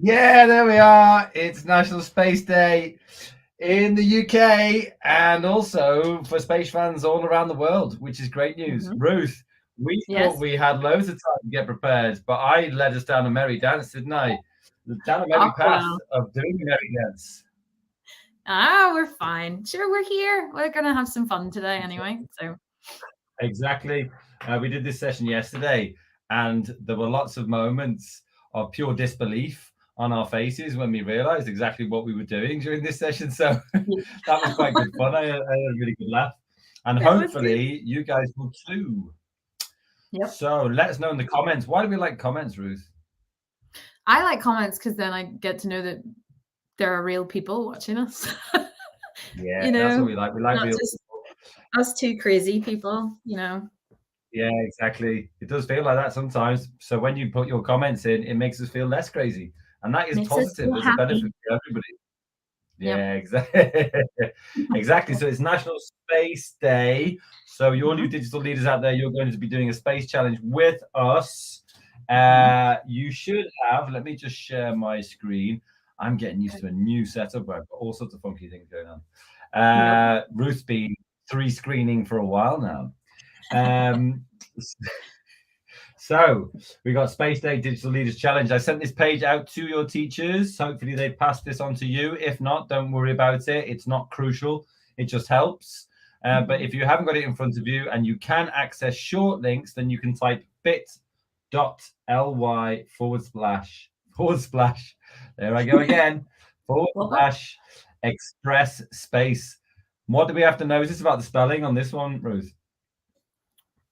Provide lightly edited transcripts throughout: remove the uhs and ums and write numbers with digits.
Yeah, there we are. It's National Space Day in the UK and also for space fans all around the world, which is great news. Mhm. Ruth, we thought Yes. we had loads of time to get prepared, but I led us down a merry dance, didn't I? Down a merry Oh, path well. of doing a merry dance. We're fine. Sure, we're here. We're gonna have some fun today anyway. So Exactly. We did this session yesterday, and there were lots of moments of pure disbelief on our faces when we realized exactly what we were doing during this session. So that was quite good fun. I had a really good laugh. And it was good. hopefully you guys will too. Yep. So let us know in the comments. Why do we like comments, Ruth? I like comments because then I get to know that there are real people watching us. Yeah, you that's what know, we like. We like not real just people. us two crazy people. Yeah, exactly. It does feel like that sometimes. So when you put your comments in, it makes us feel less crazy. And that is Makes us positive. feel There's a benefit happy. for everybody. Yep. Yeah, exactly. Exactly. So it's National Space Day. So all you Mhm. digital leaders out there, you're going to be doing a space challenge with us. Mhm. You should have, let me just share my screen. I'm getting used Okay. to a new setup where I've got all sorts of funky things going on. Nope. Ruth's been three screening for a while now. Um, so we got Space Day Digital Leaders Challenge. I sent this page out to your teachers. Hopefully they passed this on to you. If not, don't worry about it. It's not crucial. It just helps. But if you haven't got it in front of you and you can access short links, then you can type bit.ly// There I go again. Love it. / express space. What do we have to notice about the spelling on this one, Ruth?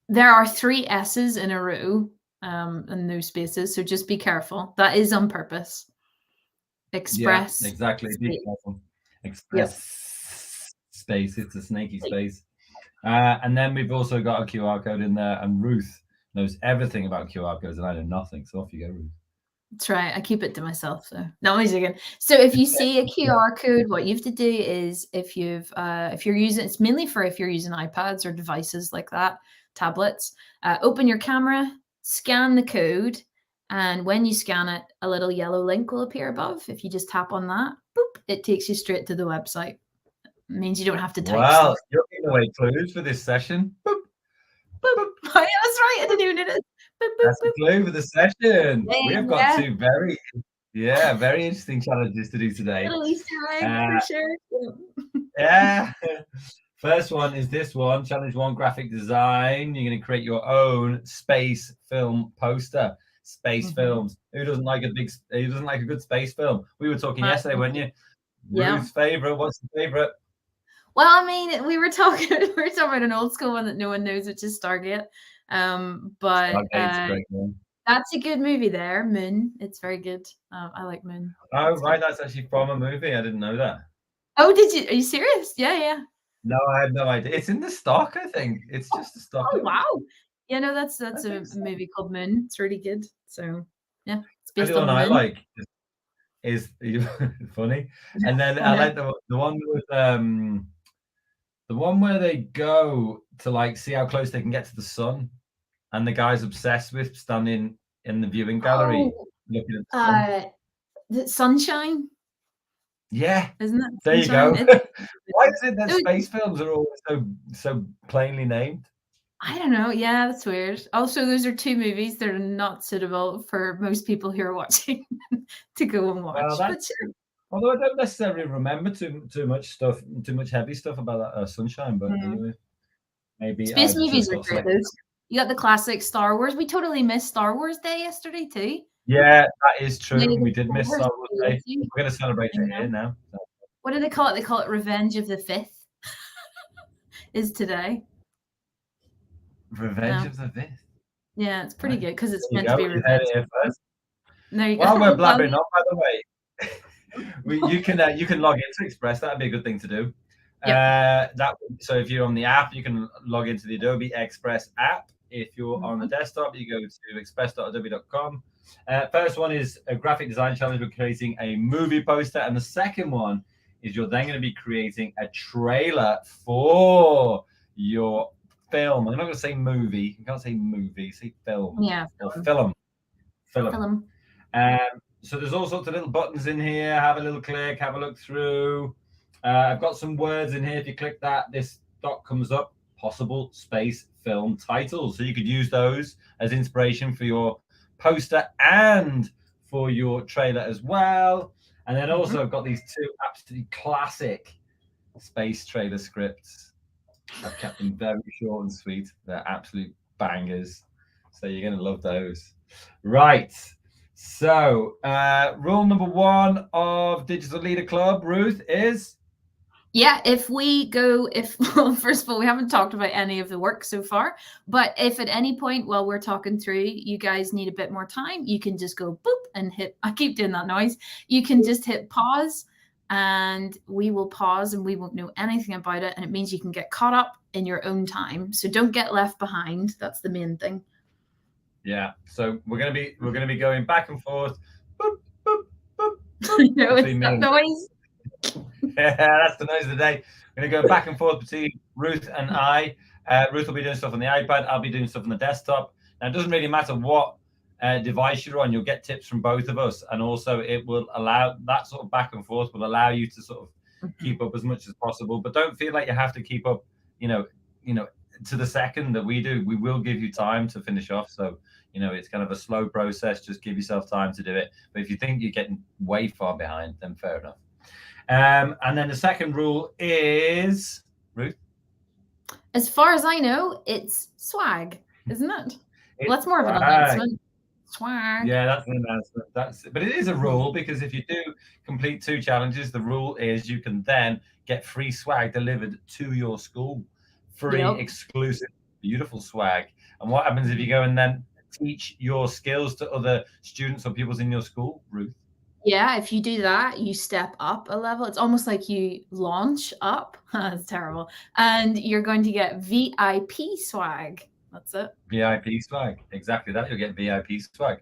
There are 3 S's in a row, and no spaces, so just be careful. That is on purpose. Yeah, Express exactly. Be space. careful. Yep. Express space. It's a snaky space. And then we've also got a QR code in there, and Ruth knows everything about QR codes, and I know nothing. So off you go, Ruth. That's right. I keep it to myself, so no, I'm only joking. So if you see a QR code, what you have to do is if you're using it's mainly for if you're using iPads or devices like that, tablets, open your camera, scan the code, and when you scan it, a little yellow link will appear above. If you just tap on that, boop, it takes you straight to the website. It means you don't have to type Well, stuff. you're giving away clues for this session. Boop, Boop. boop. Oh, yeah, that's right. I didn't even notice. Boop, boop, That's a boop. clue for the session. Yeah, We have got yeah. two very interesting challenges to do today. Little Easter egg Uh, for sure. Yeah. yeah. First one is this one, challenge one, graphic design. You're going to create your own space film poster. Space Mhm. films. Who doesn't like a good space film? We were talking I yesterday, love weren't it. you? Yeah. Ruth's favorite. What's the favorite? Well, I mean, we were talking we were talking about an old school one that no one knows, which is Stargate. But Stargate's a great one. that's a good movie there, Moon. It's very good. I like Moon. Oh, It's good. right. That's actually from a movie. I didn't know that. Oh, did you? Are you serious? Yeah, yeah. No, I had no idea. It's in the stock, I think. It's Oh, just a stock oh image. wow. Yeah, no, I that's a think so. movie called Moon. It's really good. So yeah, it's The only based on one the I moon. like is funny. And then I I know. like the one with the one where they go to like see how close they can get to the sun, and the guy's obsessed with standing in the viewing gallery Oh, looking at the sun. uh, Sunshine, Yeah, isn't it? there you Sunshine. go. Why is it that It space films are always so plainly named? I don't know. Yeah, that's weird. Also, those are 2 movies that are not suitable for most people who are watching to go and Well, watch. that's But sure. true. Although I don't necessarily remember too much stuff, too much heavy stuff about that Sunshine. But Mm. anyway, maybe Space I've movies just are got great, selected. though. You got the classic Star Wars. We totally missed Star Wars Day yesterday too. Yeah, that is true. May the We did miss Force Star Wars be with Day. you. We're going to celebrate You it here know. now. What do they call it? They call it Revenge of the Fifth is today. Revenge No. of the Fifth. Yeah, it's pretty Right. good because it's There you meant to go. be You heard revenge. it here first. There you While we're go. Well, blabbering on, by the way, you can log into Express. That'd be a good thing to do. yep. So if you're on the app, you can log into the Adobe Express app. If you're on the Mhm. desktop, you go to express.adobe.com. First one is a graphic design challenge. We're creating a movie poster, and the second one is you're then going to be creating a trailer for your film. I'm not going to say movie. You can't say movie. Say film Yeah. or film. Film. Film. Um, So there's all sorts of little buttons in here. Have a little click, have a look through. I've got some words in here. If you click that, this dot comes up, possible space film titles. So you could use those as inspiration for your poster and for your trailer as well. And then also I've got these two absolutely classic space trailer scripts. I've kept them very short and sweet. They're absolute bangers. So you're going to love those. Right. So rule number 1 of Digital Leader Club, Ruth, is? Yeah, well, first of all, we haven't talked about any of the work so far, but if at any point while we're talking through, you guys need a bit more time, you can just go boop and I keep doing that noise. You can just hit pause and we will pause and we won't know anything about it. And it means you can get caught up in your own time. So don't get left behind. That's the main thing. Yeah. So we're going to be going back and forth. Boop, boop, boop, boop, no, it's that noise. Yeah, that's the noise of the day. We're going to go back and forth between Ruth and I. Ruth will be doing stuff on the iPad. I'll be doing stuff on the desktop. Now, it doesn't really matter what device you're on. You'll get tips from both of us. And also it will allow that sort of back and forth will allow you to sort of keep up as much as possible. But don't feel like you have to keep up, to the second that we do. We will give you time to finish off. So, it's kind of a slow process. Just give yourself time to do it. But if you think you're getting way far behind, then fair enough. And then the second rule is, Ruth? As far as I know, it's swag, isn't it? Well, that's more of an announcement. Swag. Yeah, that's an announcement. But it is a rule, because if you do complete 2 challenges, the rule is you can then get free swag delivered to your school. Free, exclusive, beautiful swag. And what happens if you go and then teach your skills to other students or pupils in your school, Ruth? Yeah, if you do that, you step up a level. It's almost like you launch up. That's terrible. And you're going to get VIP swag. That's it. VIP swag. Exactly that. You'll get VIP swag.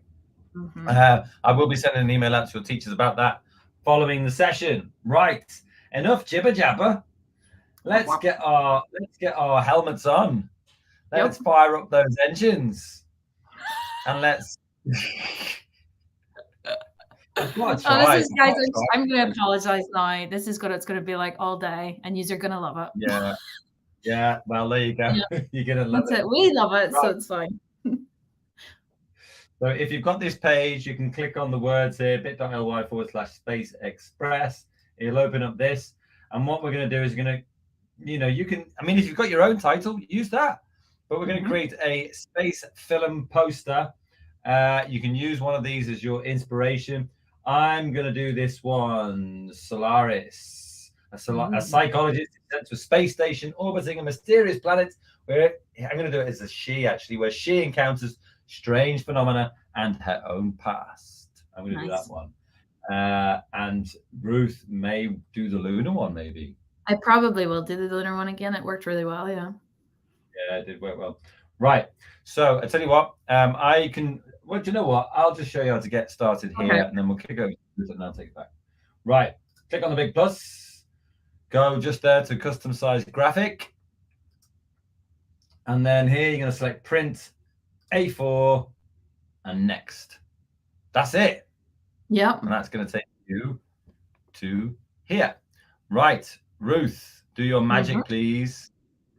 I will be sending an email out to your teachers about that following the session. Right. Enough jibber jabber. Let's get our helmets on. Let's fire up those engines. And let's guys, I'm going to apologize now. This is it's going to be like all day, and you're going to love it. Yeah. Well, there you go. Yeah. You're going to love it. That's it. We love it, so it's fine. So if you've got this page, you can click on the words here, bit.ly/space express. It'll open up this. And what we're going to do is if you've got your own title, use that. But we're going to create a space film poster. You can use one of these as your inspiration. I'm going to do this one, Solaris. A psychologist is sent to a space station orbiting a mysterious planet where I'm going to do it as a she, actually, where she encounters strange phenomena and her own past. I'm going to do that one. And Ruth may do the lunar one, maybe. I probably will do the lunar one again. It worked really well, yeah. Yeah, it did work well. Right. So I tell you what, do you know what? I'll just show you how to get started here, and then we'll click over and I'll take it back. Right. Click on the big plus. Go just there to custom size graphic. And then here you're going to select print, A4, and next. That's it. Yep. And that's going to take you to here. Right. Ruth, do your magic, please.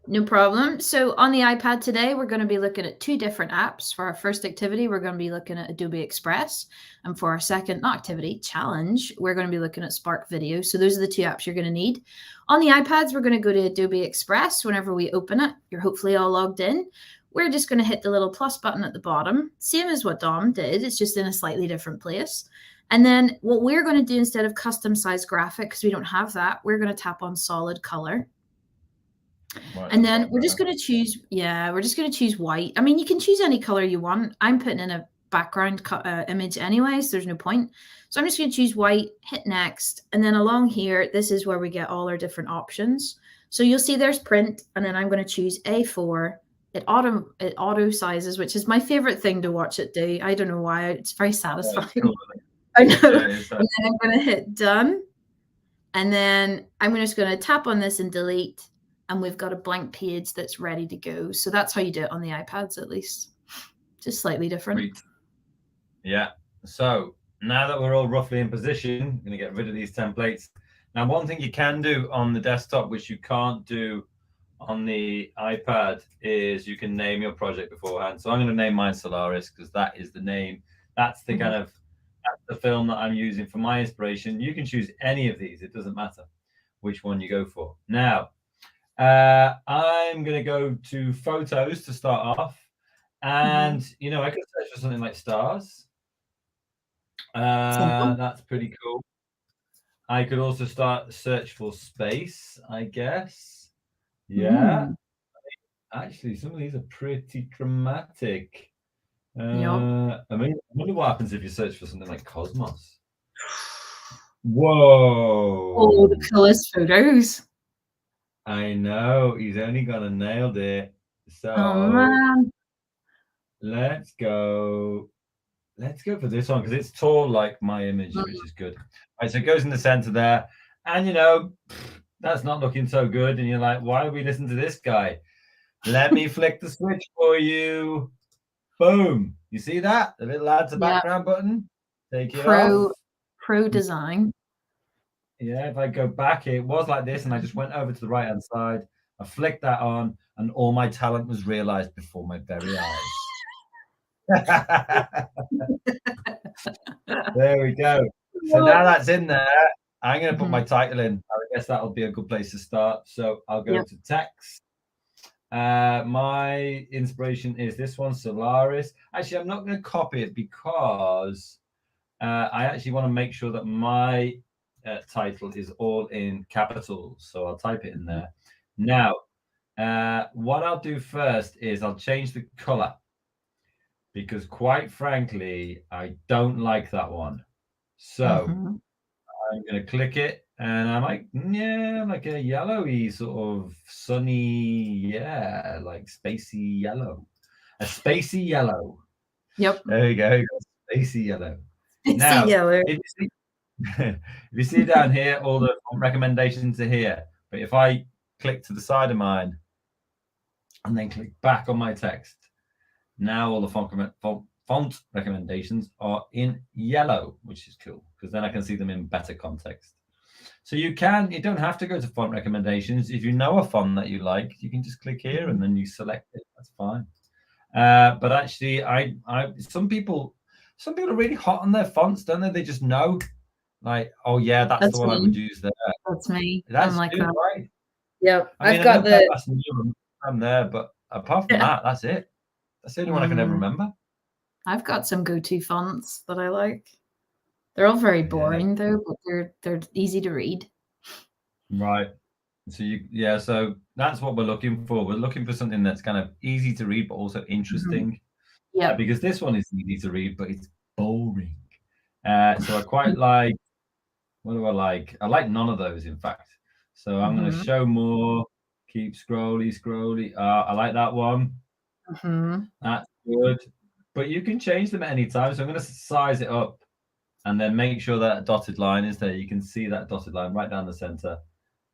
No problem. So on the iPad today, we're going to be looking at 2 different apps. For our first activity, we're going to be looking at Adobe Express. And for our second, challenge, we're going to be looking at Spark Video. So those are the 2 apps you're going to need. On the iPads, we're going to go to Adobe Express. Whenever we open it, you're hopefully all logged in. We're just going to hit the little plus button at the bottom, same as what Dom did. It's just in a slightly different place. And then what we're going to do, instead of custom size graphic, because we don't have that, we're going to tap on solid color. And then we're just going to choose, we're just going to choose white. I mean, you can choose any color you want. I'm putting in a background image anyway, so there's no point. So I'm just going to choose white, hit next. And then along here, this is where we get all our different options. So you'll see there's print, and then I'm going to choose A4. It auto sizes, which is my favorite thing to watch it do. I don't know why. It's very satisfying. I know. And then I'm going to hit done. And then I'm just going to tap on this and delete. And we've got a blank page that's ready to go. So that's how you do it on the iPads, at least. Just slightly different. Great. Yeah. So now that we're all roughly in position, I'm going to get rid of these templates. Now, one thing you can do on the desktop, which you can't do on the iPad, is you can name your project beforehand. So I'm going to name mine Solaris because that is the name. That's the kind of that's the film that I'm using for my inspiration. You can choose any of these. It doesn't matter which one you go for. Now, I'm going to go to photos to start off. And, I could search for something like stars. Simple. That's pretty cool. I could also start search for space, I guess. Yeah. Actually, some of these are pretty dramatic. Yep. I wonder what happens if you search for something like cosmos. Whoa. Oh, the coolest photos. I know. He's only gonna nailed it. So Oh man. let's go. Let's go for this one because it's tall like my image, which is good. All right, so it goes in the center there. And that's not looking so good. And you're like, why are we listening to this guy? Let me flick the switch for you. Boom. You see that? The little add to background button. Take it off. Pro design. Yeah, if I go back, it was like this, and I just went over to the right-hand side. I flicked that on, and all my talent was realized before my very eyes. There we go. So now that's in there, I'm going to put my title in. I guess that'll be a good place to start. So I'll go to text. My inspiration is this one, Solaris. Actually, I'm not going to copy it because I actually want to make sure that my title is all in capitals. So I'll type it in there. Now, what I'll do first is I'll change the color because quite frankly, I don't like that one. So I'm going to click it and I'm like, yeah, like a yellowy sort of sunny, like spacey yellow. A spacey yellow. Yep. There you go. Spacey yellow. Now, yellow. If you see down here, all the font recommendations are here. But if I click to the side of mine and then click back on my text, now all the font recommendations are in yellow, which is cool because then I can see them in better context. So you don't have to go to font recommendations. If you know a font that you like, you can just click here and then you select it. That's fine. But actually, some people are really hot on their fonts, don't they? They just know, like, oh yeah, that's the one I would use there. That's me. That's I'm like good, that. right? Yep. I mean, I've got the. I'm there, but apart from that, that's it. That's the only one I can ever remember. I've got some go-to fonts that I like. They're all very boring though, but they're easy to read. Right. So so that's what we're looking for. We're looking for something that's kind of easy to read, but also interesting. Yeah. Because this one is easy to read, but it's boring. So I quite like. What do I like? I like none of those, in fact. So I'm going to show more. Keep scrolly. I like that one. That's good. But you can change them at any time. So I'm going to size it up and then make sure that dotted line is there. You can see that dotted line right down the center.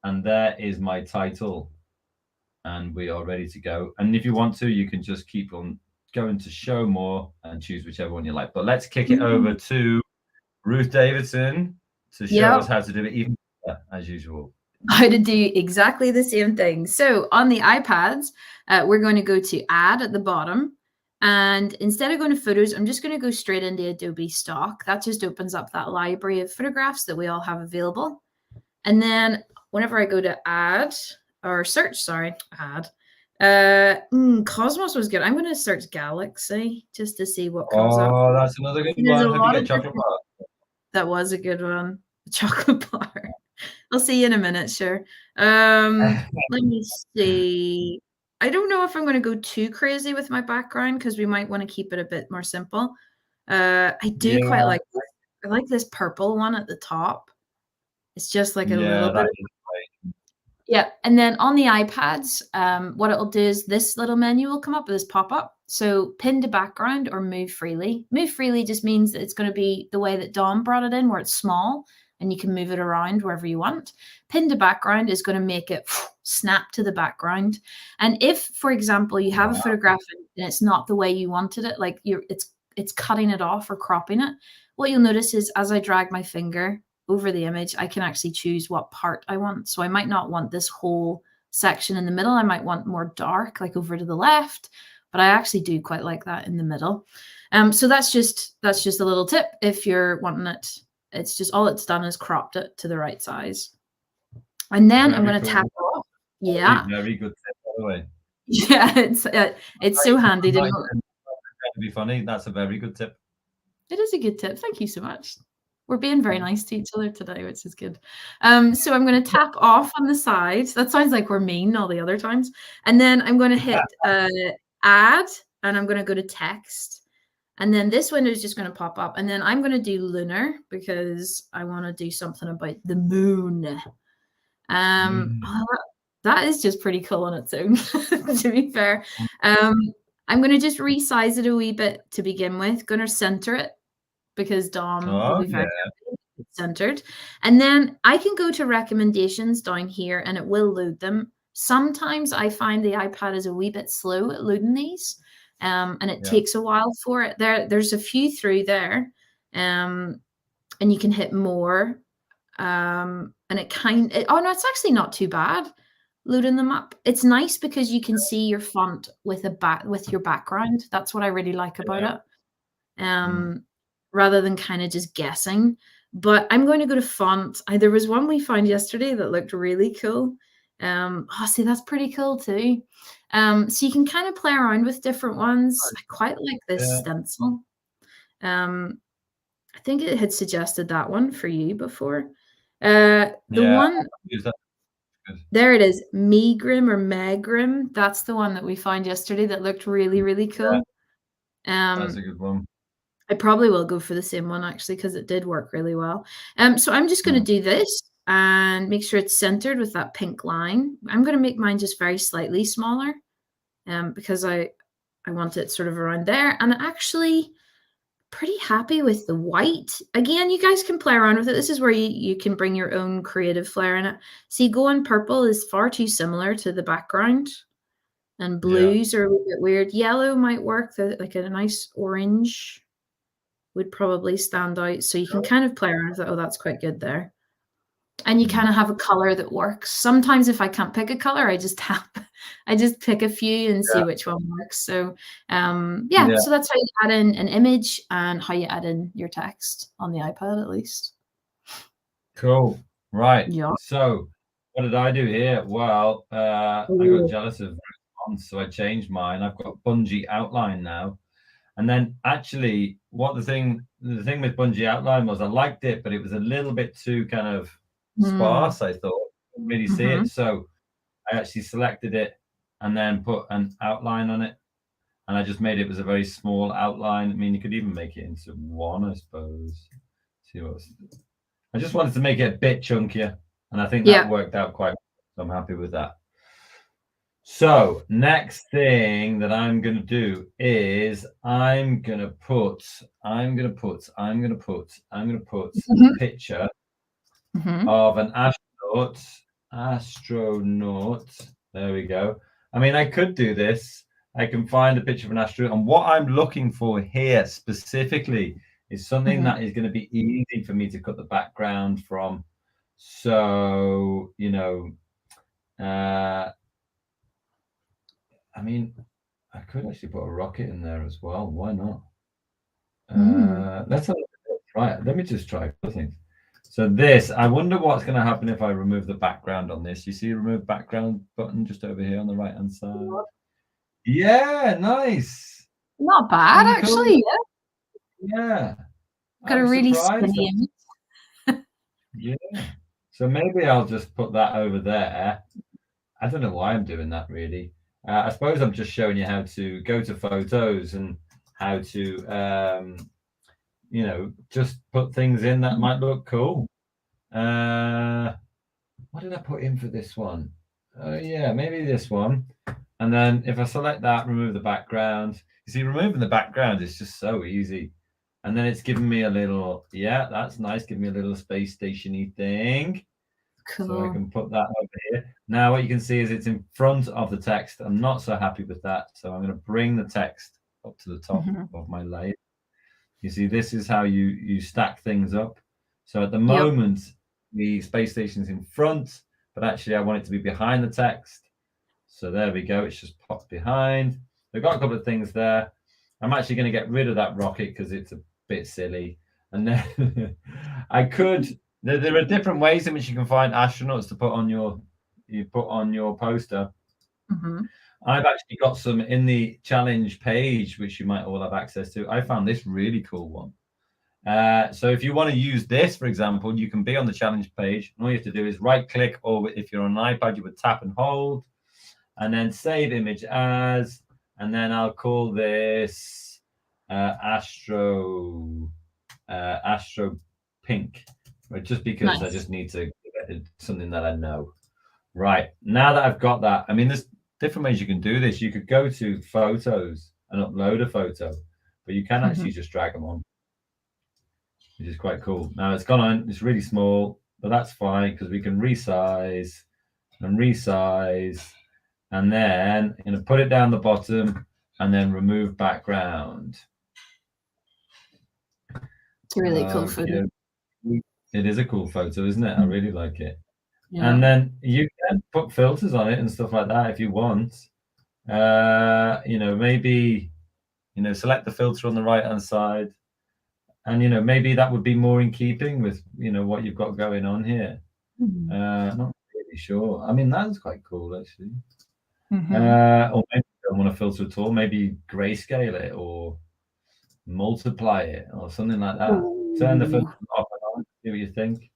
And there is my title. And we are ready to go. And if you want to, you can just keep on going to show more and choose whichever one you like. But let's kick it over to Ruth Davidson to show us how to do it even better, as usual. How to do exactly the same thing. So on the iPads, we're going to go to Add at the bottom. And instead of going to Photos, I'm just going to go straight into Adobe Stock. That just opens up that library of photographs that we all have available. And then whenever I go to Add, or search, Add, Cosmos was good. I'm going to search Galaxy just to see what comes up. Oh, that's another good one. Hope you get chocolate bar. That was a good one. Chocolate bar. I'll see you in a minute, sure. Let me see. I don't know if I'm going to go too crazy with my background because we might want to keep it a bit more simple. I do quite like this. I like this purple one at the top. It's just like a little bit. Yeah, and then on the iPads, what it'll do is this little menu will come up with this pop-up. So pin to background or move freely. Move freely just means that it's going to be the way that Dom brought it in, where it's small and you can move it around wherever you want. Pin to background is going to make it snap to the background. And if, for example, you have a photograph and it's not the way you wanted it, like it's it's cutting it off or cropping it. What you'll notice is as I drag my finger over the image, I can actually choose what part I want. So I might not want this whole section in the middle. I might want more dark, like over to the left, but I actually do quite like that in the middle. So that's just a little tip if you're wanting it. It's just all it's done is cropped it to the right size. And then I'm going to tap off. Yeah. Very good tip, by the way. Yeah, it's so handy to know. To be funny, that's a very good tip. It is a good tip. Thank you so much. We're being very nice to each other today, which is good. So I'm going to tap off on the side. That sounds like we're mean all the other times. And then I'm going to hit add, and I'm going to go to text. And then this window is just going to pop up. And then I'm going to do lunar because I want to do something about the moon. That is just pretty cool on its own, to be fair. I'm going to just resize it a wee bit to begin with. Going to center it because Dom will be very centered. And then I can go to recommendations down here and it will load them. Sometimes I find the iPad is a wee bit slow at loading these. And it takes a while for it. There's a few through there. And you can hit more. And oh no, it's actually not too bad loading them up. It's nice because you can see your font with your background. That's what I really like about it. Rather than kind of just guessing. But I'm going to go to font. There was one we found yesterday that looked really cool. See, that's pretty cool too. So you can kind of play around with different ones. I quite like this stencil. I think it had suggested that one for you before. The one, there it is, Megrim or Megrim. That's the one that we found yesterday that looked really, really cool. That's a good one. I probably will go for the same one actually because it did work really well. So I'm just going to do this and make sure it's centered with that pink line. I'm going to make mine just very slightly smaller because I want it sort of around there. And actually pretty happy with the white. Again, you guys can play around with it. This is where you can bring your own creative flair in it. See, going purple is far too similar to the background. And blues are a little bit weird. Yellow might work, like a nice orange would probably stand out. So you can kind of play around with it. Oh, that's quite good there. And you kind of have a color that works. Sometimes if I can't pick a color, I just pick a few and see which one works. So so that's how you add in an image and how you add in your text on the iPad at least. Cool. Right. Yeah. So what did I do here? Well, I got jealous of response, so I changed mine. I've got Bungee outline now. And then actually the thing with Bungee outline was I liked it, but it was a little bit too kind of sparse, I thought. Couldn't really see it. So I actually selected it and then put an outline on it. And I just made it was a very small outline. I mean, you could even make it into one, I suppose. I just wanted to make it a bit chunkier. And I think that worked out quite well. So I'm happy with that. So next thing that I'm going to do is I'm going to put a picture of an astronaut. There we go. I mean, I could do this. I can find a picture of an astronaut. And what I'm looking for here specifically is something that is going to be easy for me to cut the background from. So, I mean, I could actually put a rocket in there as well. Why not? Let's have a look. Right. Let me just try a couple things. So this, I wonder what's going to happen if I remove the background on this. You see the remove background button just over here on the right-hand side? Yeah, nice. Not bad, actually. Yeah. Got a really skinny image. Yeah. So maybe I'll just put that over there. I don't know why I'm doing that, really. I suppose I'm just showing you how to go to photos and how to, just put things in that might look cool. What did I put in for this one? Yeah, maybe this one. And then if I select that, remove the background. You see, removing the background is just so easy. And then it's giving me a little, that's nice. Give me a little space station-y thing. Cool. So I can put that over here. Now what you can see is it's in front of the text. I'm not so happy with that. So I'm going to bring the text up to the top of my layer. You see, this is how you stack things up. So at the Yep. moment, the space station's in front, but actually I want it to be behind the text. So there we go. It's just popped behind. We've got a couple of things there. I'm actually going to get rid of that rocket because it's a bit silly. And then I could. There are different ways in which you can find astronauts to put on your poster. Mhm. I've actually got some in the challenge page, which you might all have access to. I found this really cool one. So if you want to use this, for example, you can be on the challenge page. And all you have to do is right click, or if you're on an iPad, you would tap and hold, and then save image as, and then I'll call this Astro Pink, right? Just because I Nice. just need to get something that I know. Right, now that I've got that, I mean, there's different ways you can do this. You could go to photos and upload a photo, but you can actually just drag them on, which is quite cool. Now it's gone on, it's really small, but that's fine because we can resize and resize, and then I'm going to put it down the bottom and then remove background. It's a really cool photo. It is a cool photo, isn't it? I really like it. Yeah. And then you can put filters on it and stuff like that if you want. Maybe, select the filter on the right hand side, and maybe that would be more in keeping with what you've got going on here. Not really sure. I mean, that's quite cool actually. Or maybe you don't want to filter at all. Maybe grayscale it or multiply it or something like that. Turn the filter off and on. See what you think.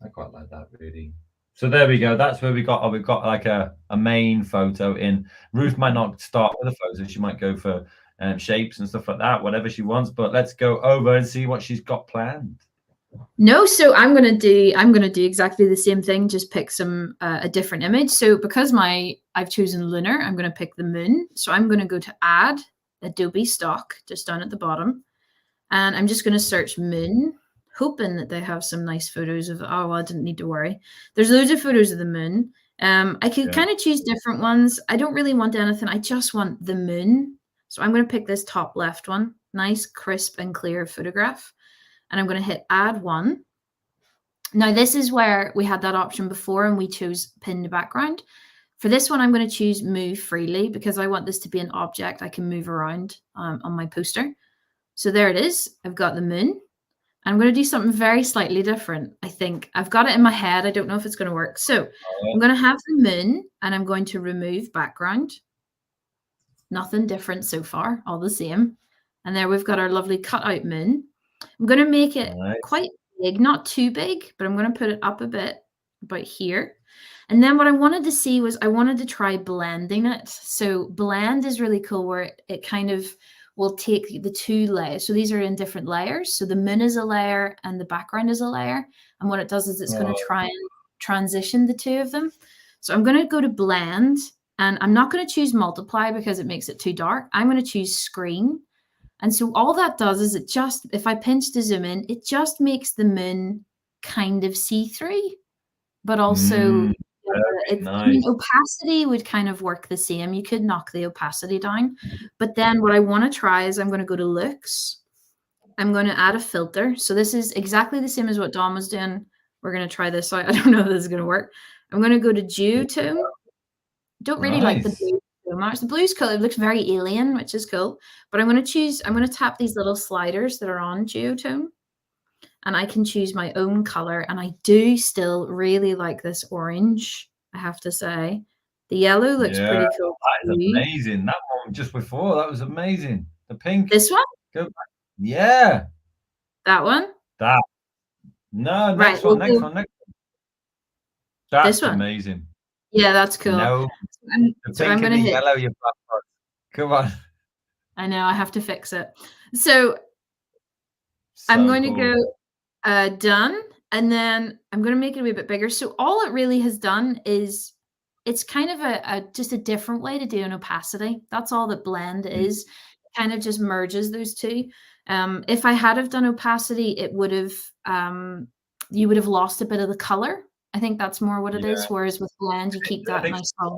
I quite like that really. So there we go. That's where we've got like a main photo in. Ruth might not start with a photo. She might go for shapes and stuff like that, whatever she wants. But let's go over and see what she's got planned. No, so I'm gonna do exactly the same thing. Just pick a different image. So because I've chosen lunar, I'm gonna pick the moon. So I'm gonna go to Add, Adobe Stock, just down at the bottom, and I'm just gonna search moon, hoping that they have some nice photos of. Oh, well, I didn't need to worry. There's loads of photos of the moon. I could kind of choose different ones. I don't really want anything. I just want the moon. So I'm gonna pick this top left one. Nice, crisp, and clear photograph. And I'm going to hit add one. Now this is where we had that option before and we chose pinned background. For this one, I'm going to choose move freely because I want this to be an object I can move around on my poster. So there it is. I've got the moon. I'm going to do something very slightly different. I think I've got it in my head. I don't know if it's going to work. So I'm going to have the moon and I'm going to remove background. Nothing different so far, all the same. And there we've got our lovely cutout moon. I'm going to make it quite big, not too big, but I'm going to put it up a bit, about here. And then what I wanted to see was I wanted to try blending it. So blend is really cool where it kind of will take the two layers. So these are in different layers. So the moon is a layer and the background is a layer. And what it does is it's going to try and transition the two of them. So I'm going to go to blend and I'm not going to choose multiply because it makes it too dark. I'm going to choose screen. And so all that does is it just, if I pinch to zoom in, it just makes the moon kind of see-through, but also nice. I mean, opacity would kind of work the same. You could knock the opacity down. But then what I want to try is I'm going to go to looks. I'm going to add a filter. So this is exactly the same as what Dom was doing. We're going to try this out. I don't know if this is going to work. I'm going to go to duotone. Don't really like the blue so much. The blue's cool. It looks very alien, which is cool. But I'm going to tap these little sliders that are on duotone. And I can choose my own color. And I do still really like this orange, I have to say. The yellow looks pretty cool. That is amazing. That one just before, that was amazing. The pink. This one? Go back. Yeah. That one? No, next one. That's amazing. Yeah, that's cool. No, so I'm going to hit yellow, you bastard. Come on. I know, I have to fix it. So I'm going to go done, and then I'm going to make it a wee bit bigger. So all it really has done is it's kind of just a different way to do an opacity. That's all that blend is. It kind of just merges those two. If I had have done opacity, it would have you would have lost a bit of the color. I think that's more what it is. Whereas with blend, you keep that nice color.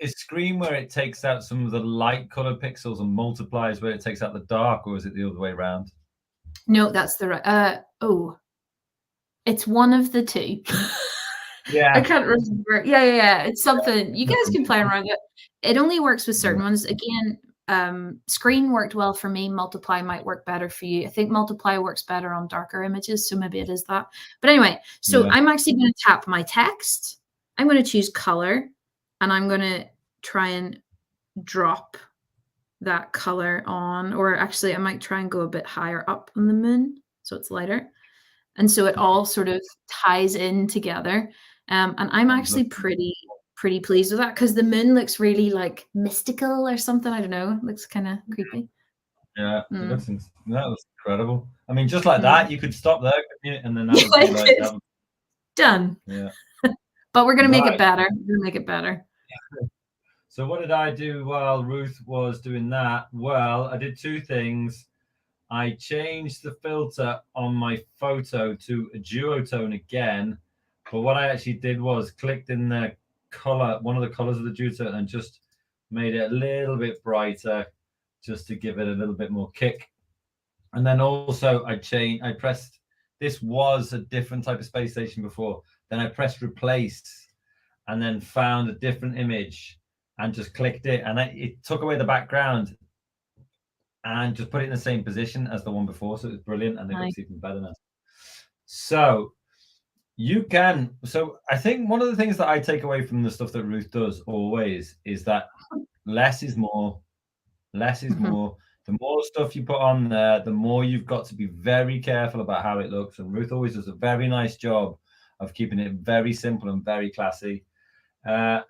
is screen where it takes out some of the light color pixels and multiplies where it takes out the dark, or is it the other way around? No, that's the right. Oh, it's one of the two. I Yeah. can't remember. Yeah. It's something you guys can play around it. It only works with certain Yeah. ones. Again, screen worked well for me. Multiply might work better for you. I think multiply works better on darker images, so maybe it is that. But anyway, so Yeah. I'm actually going to tap my text. I'm going to choose color, and I'm going to try and drop that color on, or actually I might try and go a bit higher up on the moon so it's lighter. And so it all sort of ties in together. And I'm actually pretty pleased with that because the moon looks really like mystical or something. I don't know. It looks kind of creepy. Yeah, it Mm. looks that was incredible. I mean, just like Mm. that, you could stop there, couldn't you? And then that Yeah, would be it like is. that. Done. Yeah. But we're gonna make it Right. better. We're gonna make it better. So what did I do while Ruth was doing that? Well, I did two things. I changed the filter on my photo to a duotone again. But what I actually did was clicked in the color, one of the colors of the duotone, and just made it a little bit brighter, just to give it a little bit more kick. And then also I pressed, this was a different type of space station before. Then I pressed replace and then found a different image and just clicked it. And it took away the background and just put it in the same position as the one before. So it was brilliant. And it Nice. looks even better now. So you can, so I think one of the things that I take away from the stuff that Ruth does always is that less is more. Less is more. The more stuff you put on there, the more you've got to be very careful about how it looks. And Ruth always does a very nice job of keeping it very simple and very classy.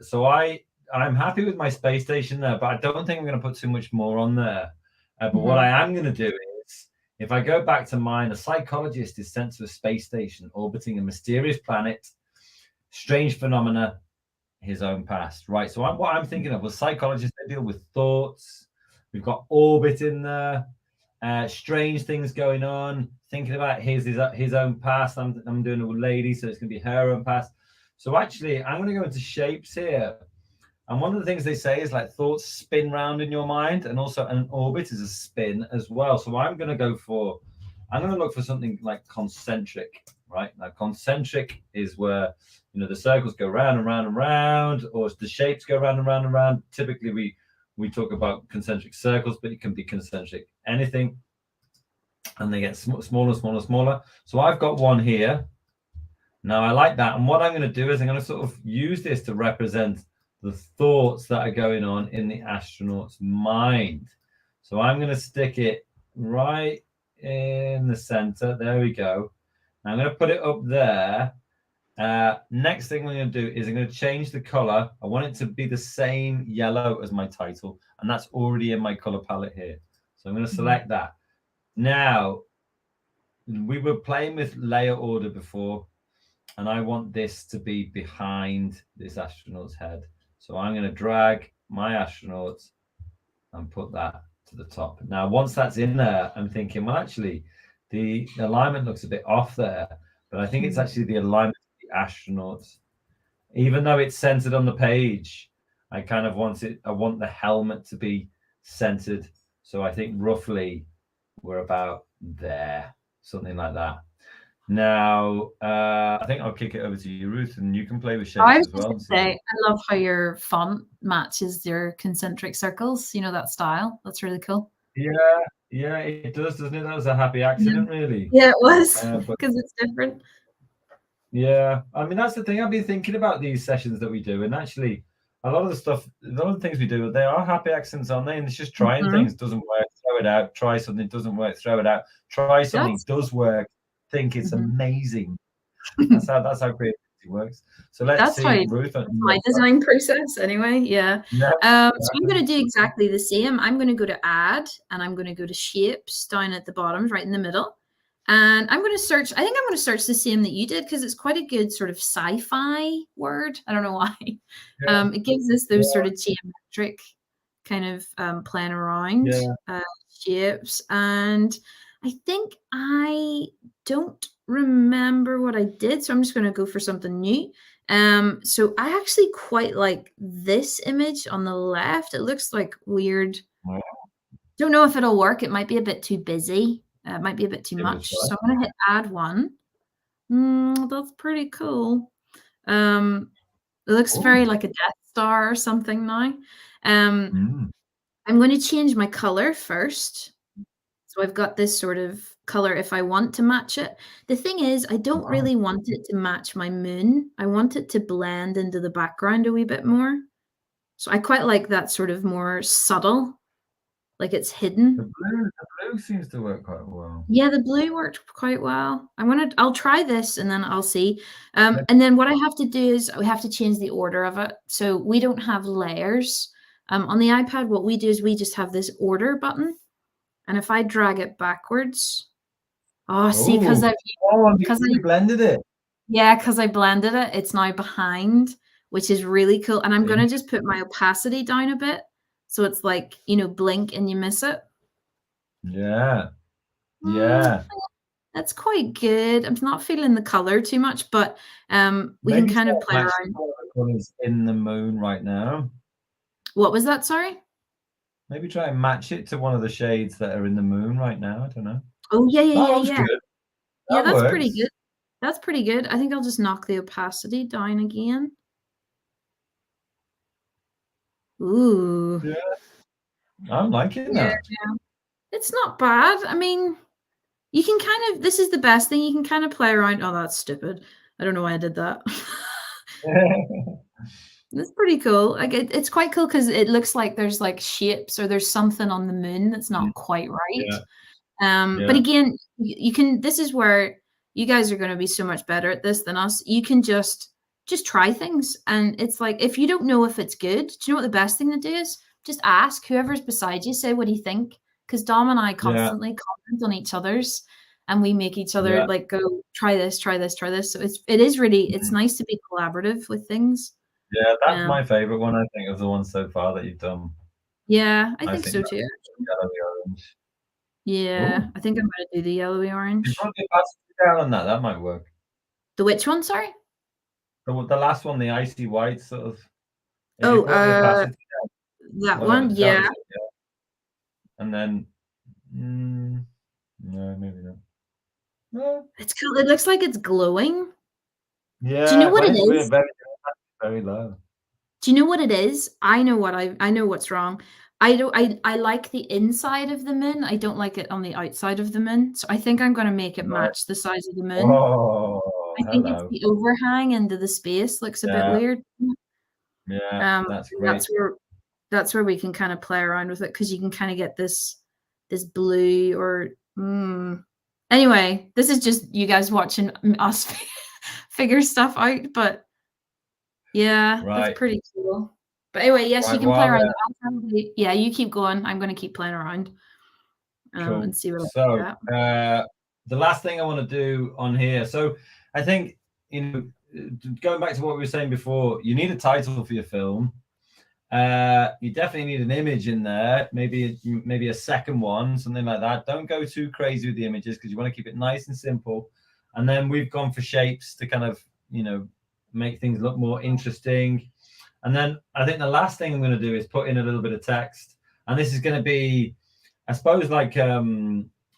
So I'm happy with my space station there, but I don't think I'm going to put too much more on there. But what I am going to do is, if I go back to mine, a psychologist is sent to a space station orbiting a mysterious planet, strange phenomena, his own past. Right. So what I'm thinking of was psychologists, they deal with thoughts. We've got orbit in there, strange things going on, thinking about his own past. I'm doing a lady, so it's going to be her own past. So actually, I'm going to go into shapes here. And one of the things they say is like thoughts spin round in your mind, and also an orbit is a spin as well. So I'm going to look for something like concentric, right? Now, concentric is where, the circles go round and round and round, or the shapes go round and round and round. Typically, we talk about concentric circles, but it can be concentric anything, and they get smaller, smaller, smaller. So I've got one here. Now I like that, and what I'm going to do is I'm going to sort of use this to represent the thoughts that are going on in the astronaut's mind. So I'm going to stick it right in the center. There we go. Now I'm going to put it up there. Next thing I'm going to do is I'm going to change the color. I want it to be the same yellow as my title, and that's already in my color palette here. So I'm going to select that. Now, we were playing with layer order before, and I want this to be behind this astronaut's head. So I'm going to drag my astronaut and put that to the top. Now, once that's in there, I'm thinking, well, actually, the alignment looks a bit off there, but I think it's actually the alignment of the astronauts. Even though it's centered on the page, I kind of want the helmet to be centered. So I think roughly we're about there, something like that. Now, I think I'll kick it over to you, Ruth, and you can play with shapes I was as just well. gonna say, I love how your font matches your concentric circles. You know that style. That's really cool. Yeah, it does, doesn't it? That was a happy accident, really. Yeah, it was But because it's different. yeah, I mean, that's the thing. I've been thinking about these sessions that we do, and actually, a lot of the things we do, they are happy accidents, aren't they? And it's just trying things, doesn't work, throw it out. Try something, doesn't work, throw it out. Try something, does work, think it's amazing. That's how creativity works. So let's That's how see, Ruth. my design process anyway. Yeah. Yeah. So I'm going to do exactly the same. I'm going to go to add, and I'm going to go to shapes down at the bottom, right in the middle. And I'm going to search, I think I'm going to search the same that you did because it's quite a good sort of sci-fi word. I don't know why. It gives us those sort of geometric kind of playing around shapes. And I think I don't remember what I did, so I'm just gonna go for something new. So I actually quite like this image on the left. It looks like weird. Well, Don't know if it'll work. It might be a bit too busy. It might be a bit too give it a much. try. So I'm gonna hit add one. That's pretty cool. It looks very Oh, like a Death Star or something now. Um, mm, I'm going to change my color first. So I've got this sort of color if I want to match it. The thing is, I don't wow. really want it to match my moon. I want it to blend into the background a wee bit more. So I quite like that sort of more subtle, like it's The hidden. blue seems to work quite well. Yeah, the blue worked quite well. I'll try this and then I'll see. Yep. And then what I have to do is we have to change the order of it. So we don't have layers. On the iPad, what we do is we just have this order button. And if I drag it backwards, oh, see, Oh, and because because you blended it. I blended it, it's now behind, which is really cool. And I'm In- gonna just put my opacity down a bit. So it's like, blink and you miss it. Yeah, Mm, yeah. That's quite good. I'm not feeling the color too much, but we can Maybe kind of start play matching around. all the colours in the moon right now. What was that? Sorry. Maybe try and match it to one of the shades that are in the moon right now. I don't know. Oh yeah, yeah, That yeah, looks yeah. good. Yeah, That that's pretty works. good. That's pretty good. I think I'll just knock the opacity down again. Ooh. Yeah, I'm liking Yeah, that. it's not bad. I mean, you can kind of, this is the best thing. You can kind of play around. Oh, that's stupid. I don't know why I did that. That's pretty cool. Like it's quite cool because it looks like there's like shapes or there's something on the moon that's not quite right. Yeah, But yeah, again, you can. This is where you guys are going to be so much better at this than us. You can just try things, and it's like if you don't know if it's good, do you know what the best thing to do is? Just ask whoever's beside you. Say, "What do you think?" Because Dom and I yeah, constantly comment on each other's, and we make each other yeah. like go try this, try this, try this. So it is really it's Mhm. nice to be collaborative with things. Yeah, that's Um, my favorite one, I think, of the ones so far that you've done. yeah, I I think think so too. that's yellowy orange. Yeah, Oh, I think I'm gonna do the yellowy you orange. put the opacity down on that. That might work. The which one? Sorry. The last one, the icy white sort of. If you Oh, put the opacity, that whatever one? that Yeah. was it, yeah. And then, no, maybe not. No. It's cool. It looks like it's glowing. Do you know Yeah, what when it it's is? very low. Do you know what it is? I know what's wrong. I like the inside of the moon. I don't like it on the outside of the moon. So I think I'm gonna make it Right. match the size of the moon. Oh, I think it's hello. the overhang into the space looks a bit Yeah, weird. yeah, that's And great. that's where we can kind of play around with it because you can kind of get this blue or anyway, this is just you guys watching us figure stuff out, but yeah, that's Right, pretty cool. But anyway, yes, you right. can play While around. we're Yeah, you keep going. I'm gonna keep playing around cool. and see what I So, get. the last thing I want to do on here. So, I think going back to what we were saying before, you need a title for your film. You definitely need an image in there, maybe a second one, something like that. Don't go too crazy with the images because you want to keep it nice and simple. And then we've gone for shapes to kind of make things look more interesting. And then I think the last thing I'm going to do is put in a little bit of text. And this is going to be, I suppose, like a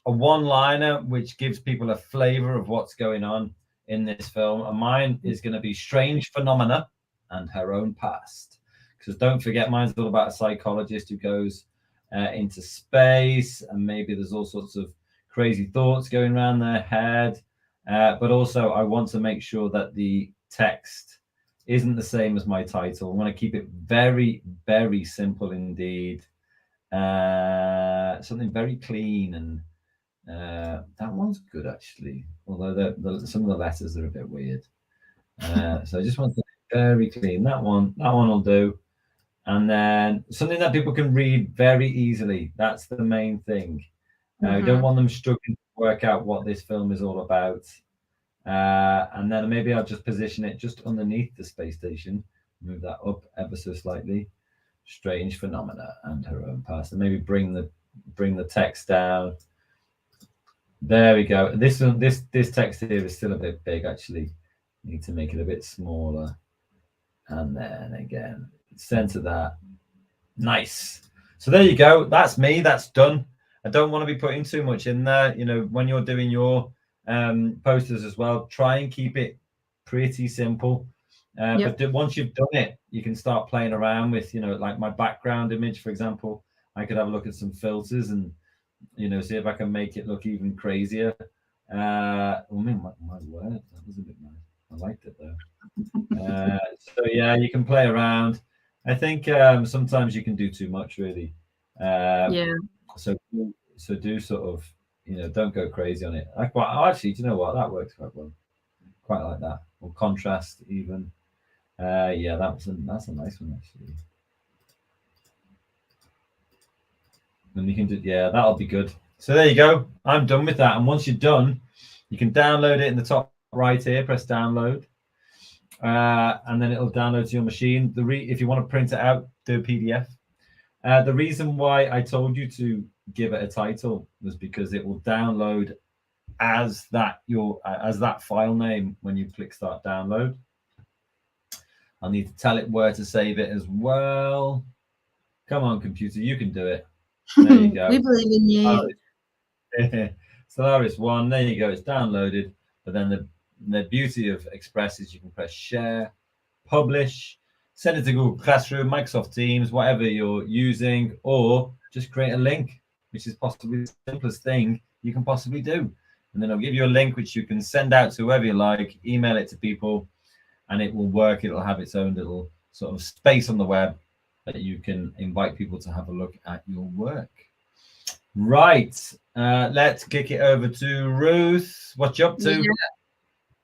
one-liner which gives people a flavor of what's going on in this film. And mine is going to be strange phenomena and her own past. Because don't forget, mine's all about a psychologist who goes into space, and maybe there's all sorts of crazy thoughts going around their head. But also, I want to make sure that the text isn't the same as my title. I want to keep it very, very simple indeed. Something very clean, and that one's good actually. Although some of the letters are a bit weird. So I just want to very clean. That one will do. And then something that people can read very easily. That's the main thing. I don't Mm-hmm. want them struggling to work out what this film is all about. And then maybe I'll just position it just underneath the space station, move that up ever so slightly. Strange phenomena and her own past, and maybe bring the text down There we go. This one, this text here is still a bit big. Actually, need to make it a bit smaller, and then again, center that. Nice. So there you go. That's me. That's done. I don't want to be putting too much in there. You know, when you're doing your posters as well, try and keep it pretty simple. Yep. But once you've done it, you can start playing around with, you know, like my background image, for example. I could have a look at some filters and, you know, see if I can make it look even crazier. I mean, my word, that was a bit nice. I liked it though. So yeah, you can play around. I think sometimes you can do too much, really. Yeah. So do sort of, you know, don't go crazy on it. Actually, do you know what? That works quite well. Quite like that. Or contrast even. Yeah, that's a nice one actually. And you can do, yeah, that'll be good. So there you go. I'm done with that. And once you're done, you can download it in the top right here. Press download. And then it'll download to your machine. If you want to print it out, do a PDF. The reason why I told you to give it a title was because it will download as that file name when you click start download. I'll need to tell it where to save it as well. Come on, computer, you can do it. There you go. We believe in you. Solaris 1, there you go. It's downloaded. But then the beauty of Express is you can press share, publish, send it to Google Classroom, Microsoft Teams, whatever you're using, or just create a link, which is possibly the simplest thing you can possibly do. And then I'll give you a link which you can send out to whoever you like, email it to people, and it will work. It'll have its own little sort of space on the web that you can invite people to have a look at your work. Right. Let's kick it over to Ruth. What you up to? Yeah.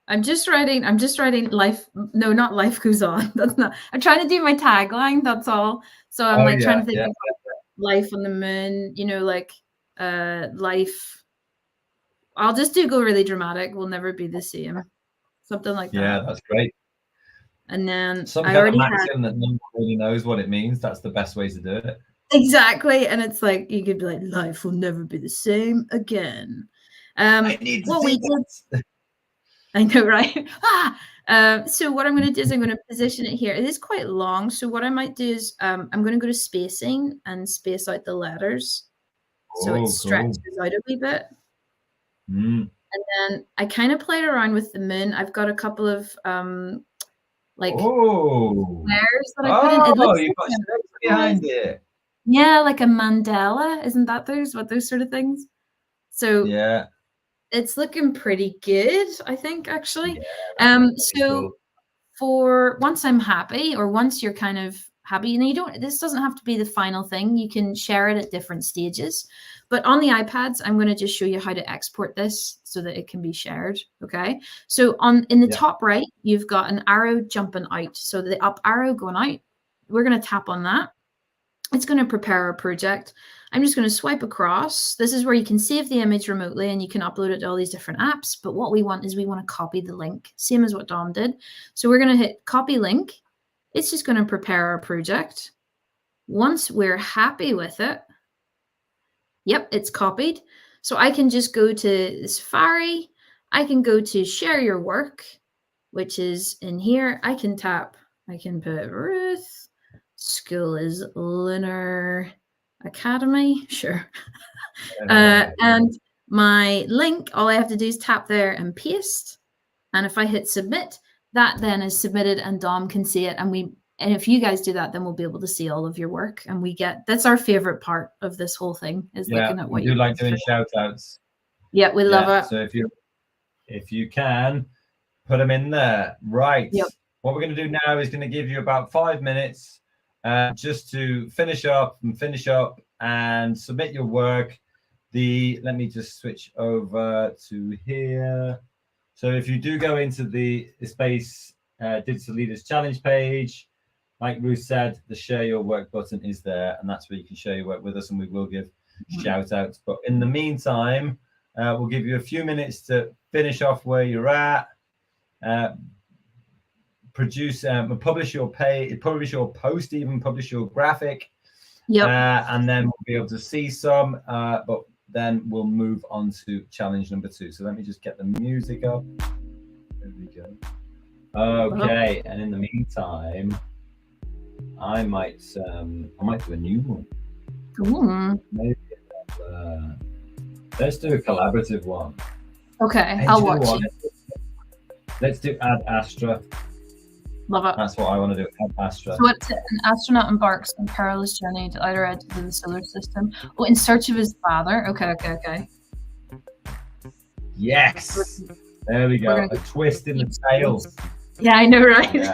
I'm just writing life. No, not life goes on. That's not. I'm trying to do my tagline. That's all. So I'm trying to think of life on the moon. You know, like life. I'll just go really dramatic. We'll never be the same. Something like that. Yeah, that's great. And then some kind of maxim that no one really knows what it means. That's the best way to do it. Exactly. And it's like you could be like, life will never be the same again. I need to see that. I know, right? So what I'm going to do is I'm going to position it here. It is quite long. So what I might do is I'm going to go to spacing and space out the letters. So it stretches out a wee bit. And then I kind of played around with the moon. I've got a couple of like squares that I put in. It looks you've got shapes behind it. Yeah, like a mandala. Isn't that those sort of things? So yeah. It's looking pretty good, I think, actually. So for once I'm happy, or once you're kind of happy, you know, this doesn't have to be the final thing. You can share it at different stages. But on the iPads, I'm going to just show you how to export this so that it can be shared. Okay. So in the top right, you've got an arrow jumping out. So the up arrow going out, we're going to tap on that. It's going to prepare our project. I'm just going to swipe across. This is where you can save the image remotely and you can upload it to all these different apps. But what we want is we want to copy the link, same as what Dom did. So we're going to hit copy link. It's just going to prepare our project. Once we're happy with it, yep, it's copied. So I can just go to Safari. I can go to share your work, which is in here. I can put Ruth. School is Lunar Academy, sure. And my link, all I have to do is tap there and paste. And if I hit submit, that then is submitted and Dom can see it. And if you guys do that, then we'll be able to see all of your work. And that's our favorite part of this whole thing, is looking at what you do like doing shout outs. Yeah, we love it. So if you can put them in there. Right. Yep. What we're going to do now is going to give you about 5 minutes just to finish up and submit your work. Let me just switch over to here. So if you do go into the Space Digital Leaders Challenge page, like Ruth said, the share your work button is there, and that's where you can share your work with us, and we will give shout outs. But in the meantime, we'll give you a few minutes to finish off where you're at. Produce publish your post, even publish your graphic, and then we'll be able to see some. But then we'll move on to challenge number 2. So let me just get the music up. There we go. Okay, and in the meantime, I might do a new one. Maybe let's do a collaborative one. Okay, Hey, I'll do you know watch what? it. Let's do Ad Astra. Love it. That's what I want to do. Ad Astra. So it's an astronaut embarks on a perilous journey to outer edges of the solar system. Oh, in search of his father. Okay. Yes. There we go. A twist in the tale. Yeah, I know, right? Yeah.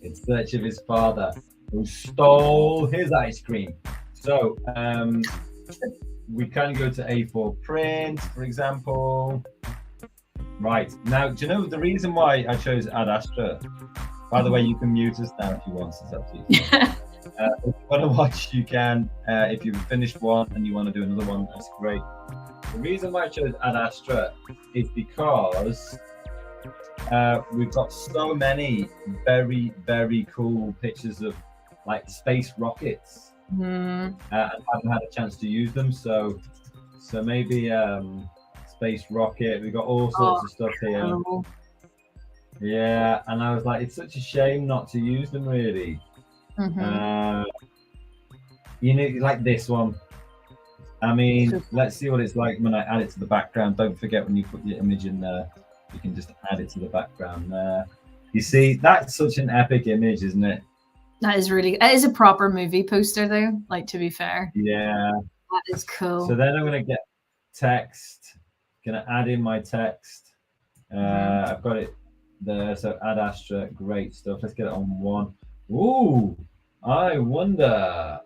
In search of his father, who stole his ice cream. So we can go to A4 print, for example. Right. Now, do you know the reason why I chose Ad Astra? By the way, you can mute us now if you want. It's up to you. If you want to watch, you can. If you've finished one and you want to do another one, that's great. The reason why I chose Ad Astra is because we've got so many very, very cool pictures of like space rockets. And haven't had a chance to use them. So maybe space rocket. We've got all sorts of stuff here. Cool. Yeah, and I was like, it's such a shame not to use them really. You know, like this one. I mean, let's see what it's like when I add it to the background. Don't forget when you put your image in there, you can just add it to the background there. You see, that's such an epic image, isn't it? That is really, it is a proper movie poster though, like to be fair. Yeah. That is cool. So then I'm going to get text, going to add in my text. I've got it there. So Ad Astra, great stuff. Let's get it on 1. Ooh, I wonder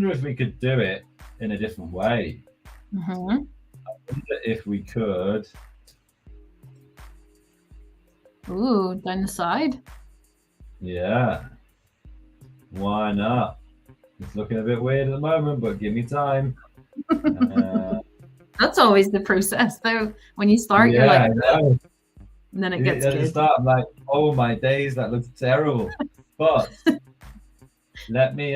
if we could do it in a different way. I wonder if we could. Ooh, down the side. Yeah. Why not? It's looking a bit weird at the moment, but give me time. That's always the process, though. When you start, you're like, and then it gets at good. the start, I'm like, oh my days, that looks terrible. But let me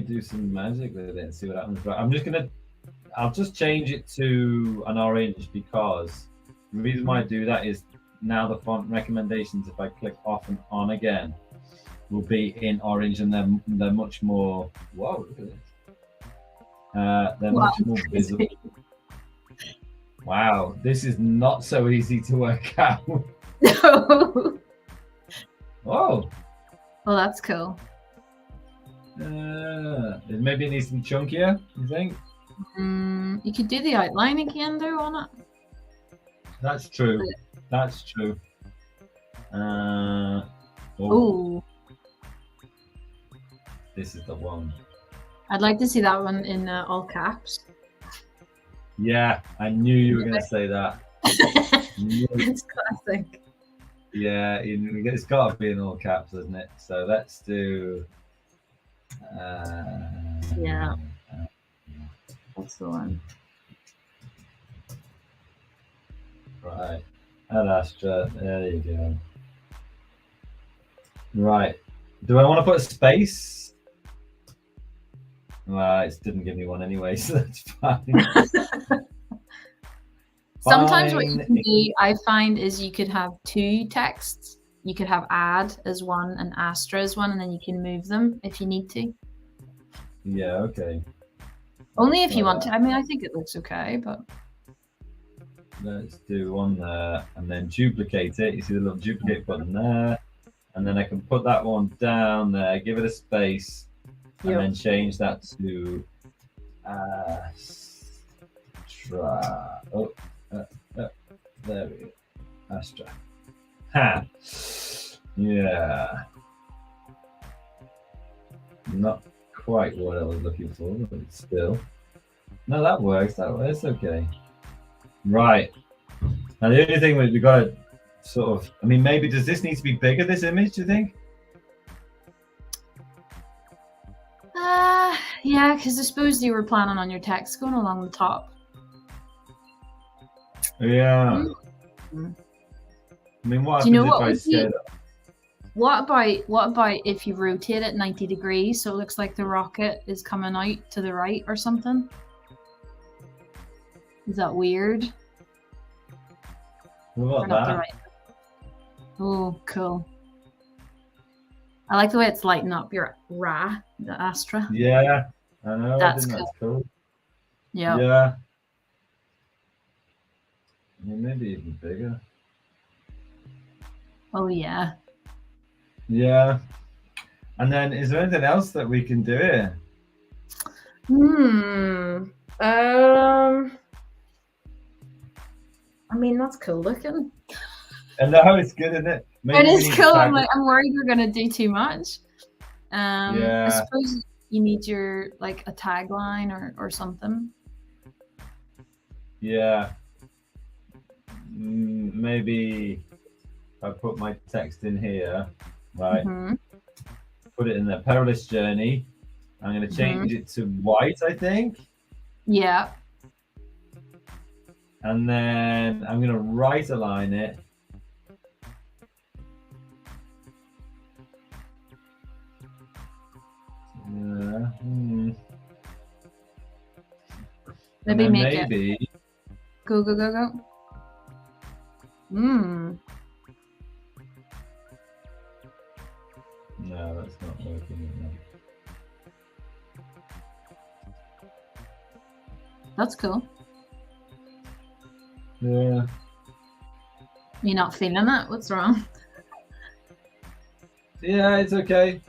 do some magic with it and see what happens. Right, I'll just change it to an orange because the reason why I do that is now the font recommendations, if I click off and on again, will be in orange, and they're much more. Whoa, look at this. They're much more visible. Wow, this is not so easy to work out. No. Oh. Well, that's cool. Maybe it needs to be chunkier, you think? You could do the outline again, though, on it. That's true. That's true. Oh. This is the one. I'd like to see that one in all caps. Yeah, I knew you were going to say that. It's classic. Yeah, it's got to be in all caps, isn't it? So let's do. Yeah. That's the one. Right. Ad Astra. There you go. Right. Do I want to put a space? Well, it didn't give me one anyway, so that's fine. Sometimes what you can do, I find, is you could have 2 texts. You could have Ad as one and Astra as one, and then you can move them if you need to. Yeah, okay. Only if you want to. I mean, I think it looks okay, but... Let's do one there, and then duplicate it. You see the little duplicate button there. And then I can put that one down there, give it a space, and then change that to Astra. Oh, there we go. Astra. Ha! Yeah. Not quite what I was looking for, but it's still. No, that works. That's okay. Right. Now the only thing we got to sort of. I mean, maybe does this need to be bigger? This image, do you think? Yeah, because I suppose you were planning on your text going along the top. Yeah. I mean, what happens if I scale up? What about if you rotate it 90 degrees so it looks like the rocket is coming out to the right or something? Is that weird? What Or about not the that? right? Oh, cool. I like the way it's lighting up your Ra, the Astra. Yeah, I know. I That's think cool. that's cool. Yeah. Yeah. Yeah, maybe even bigger. Oh yeah. Yeah. And then, is there anything else that we can do here? I mean, that's cool looking. And no, it's good, isn't it? Maybe It we is need to cool. tag it. I'm worried we're gonna do too much. I Yeah. suppose you need your like a tagline or something. Yeah. Maybe I put my text in here, right? Mhm. Put it in the perilous journey. I'm going to change it to white, I think. Yeah. And then I'm going to right align it. Maybe make maybe it. Go. No, that's not working. That's cool. Yeah. You're not feeling it? What's wrong? Yeah, it's okay.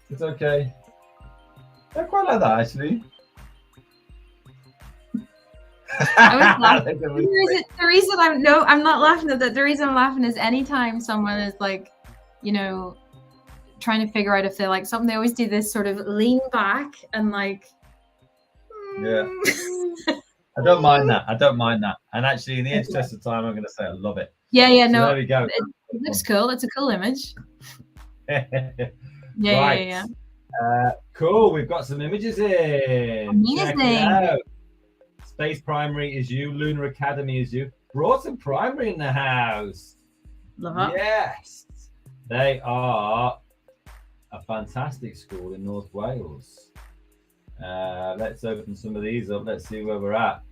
It's okay. I quite like that actually. I was laughing. The reason I'm not laughing at that. The reason I'm laughing is anytime someone is like, you know, trying to figure out if they like something, they always do this sort of lean back and like. Yeah. I don't mind that. And actually, in the interest of time, I'm going to say I love it. Yeah. So No. there we go. It looks cool. It's a cool image. Right. Yeah. Cool. We've got some images in. Amazing. Check it out. Space Primary is you. Lunar Academy is you. Broughton Primary in the house. Love it. Yes. They are a fantastic school in North Wales. Let's open some of these up. Let's see where we're at.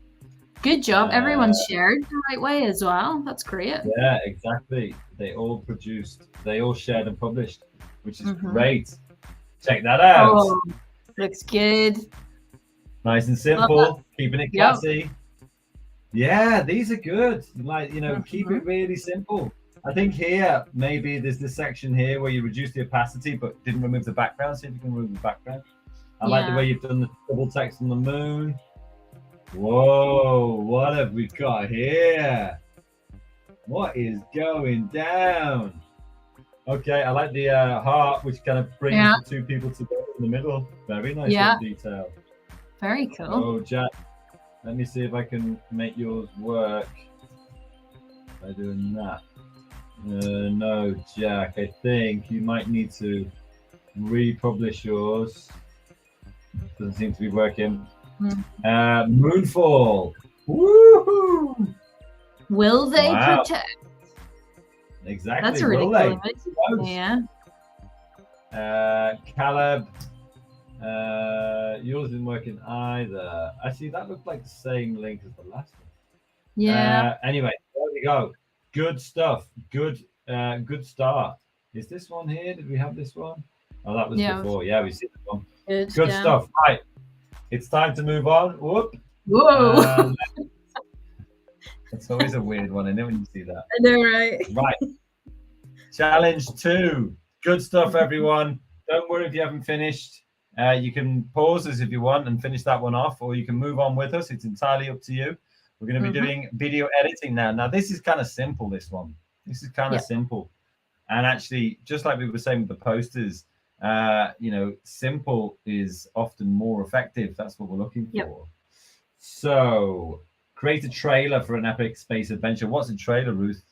Good job. Everyone's shared the right way as well. That's great. Yeah, exactly. They all shared and published, which is great. Check that out. Oh, looks good. Nice and simple, keeping it classy. Yep. Yeah, these are good. Like, keep it really simple. I think here, maybe there's this section here where you reduce the opacity but didn't remove the background. See if you can remove the background. I like the way you've done the double text on the moon. Whoa, what have we got here? What is going down? Okay, I like the heart, which kind of brings the two people together in the middle. Very nice detail. Very cool. Oh, Jack, let me see if I can make yours work by doing that. No, Jack, I think you might need to republish yours. Doesn't seem to be working. Moonfall. Woohoo! Will they protect? Exactly. That's a really cool image. Yeah. Caleb. Yours isn't working either. Actually, that looked like the same link as the last one. Yeah. Anyway, there we go. Good stuff. Good start. Is this one here? Did we have this one? Oh, that was before. Yeah, we see this one. Good stuff. Right. It's time to move on. Whoop. Whoa. It's always a weird one, isn't it, when you see that? I know, right? Right. Challenge 2. Good stuff, everyone. Don't worry if you haven't finished. You can pause us if you want and finish that one off, or you can move on with us. It's entirely up to you. We're going to be doing video editing now. Now, this is kind of simple, this one. This is kind of simple. And actually, just like we were saying with the posters, simple is often more effective. That's what we're looking for. So, create a trailer for an epic space adventure. What's a trailer, Ruth?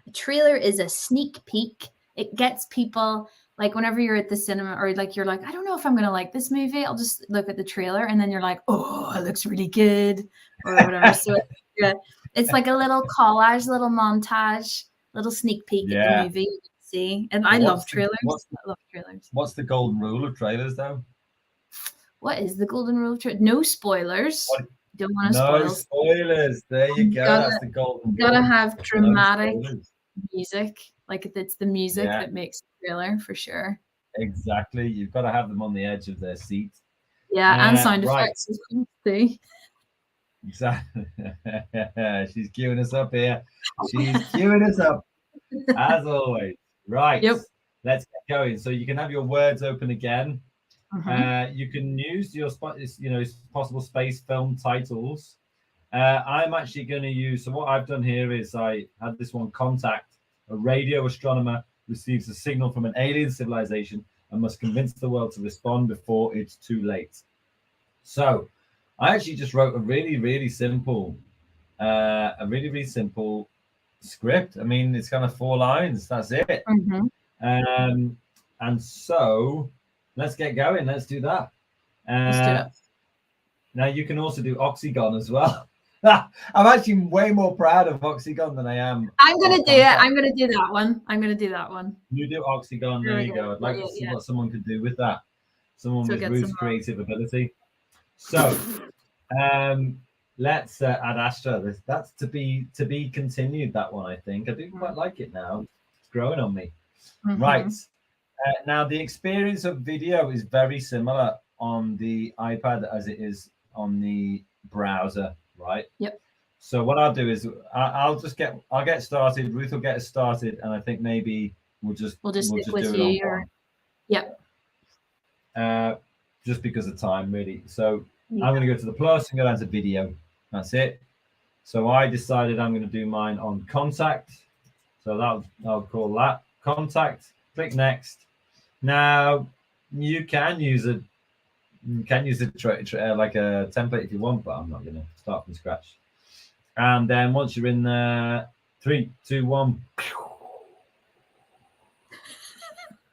A trailer is a sneak peek. It gets people, like, whenever you're at the cinema or like you're like, I don't know if I'm going to like this movie. I'll just look at the trailer and then you're like, oh, it looks really good or whatever. So it's like a little collage, little montage, little sneak peek at the movie. You can see. And But I love trailers. what's I love trailers. what's the golden rule of trailers, though? What is the golden rule of trailers? No spoilers. What? Don't want to No spoil. spoilers. There you go. That's the golden You gotta rule. have No dramatic spoilers. music. Like it's the music Yeah. that makes the trailer for sure. Exactly. You've got to have them on the edge of their seat. Yeah, and sound right. effects as well too. Exactly. She's queuing us up here. She's queuing us up as always. Right. Yep. Let's get going. So you can have your words open again. Mhm. You can use your possible space film titles. I'm actually going to use. So what I've done here is I had this one: contact. A radio astronomer receives a signal from an alien civilization and must convince the world to respond before it's too late. So I actually just wrote a really simple script. I mean, it's kind of 4 lines. That's it. Mhm. And so let's get going. Let's do that. Let's do it. Now you can also do Oxygon as well. I'm actually way more proud of Oxygon than I am. I'm gonna do it. I'm gonna do that one. I'm gonna do that one. You do Oxygon. There you go. I'd like to see what someone could do with that. Someone with Ruth's creative ability. So let's Ad Astra. That's to be continued. That one, I think. I do quite like it now. It's growing on me. Right. Now the experience of video is very similar on the iPad as it is on the browser, right? Yep. So what I'll do is I'll get started. Ruth will get us started, and I think maybe we'll just stick with do you. it on Yep. just because of time, really. So I'm going to go to the plus and go down to video. That's it. So I decided I'm going to do mine on contact. So I'll call that contact. Click next. Now you can use a like a template if you want, but I'm not going to start from scratch. And then once you're in there, 3, 2, 1.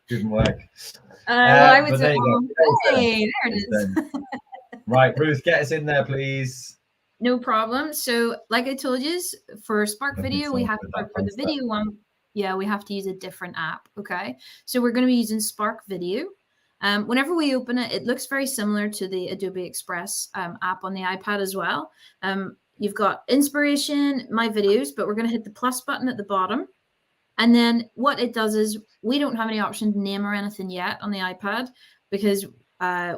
Didn't work. I would say, there you go. Hey, there it is. Right, Ruth, get us in there, please. No problem. So, like I told you, for Spark Video, we have to, for the video one, we have to use a different app. Okay, so we're going to be using Spark Video. Whenever we open it, it looks very similar to the Adobe Express app on the iPad as well. You've got inspiration, my videos, but we're going to hit the plus button at the bottom. And then what it does is we don't have any option to name or anything yet on the iPad because,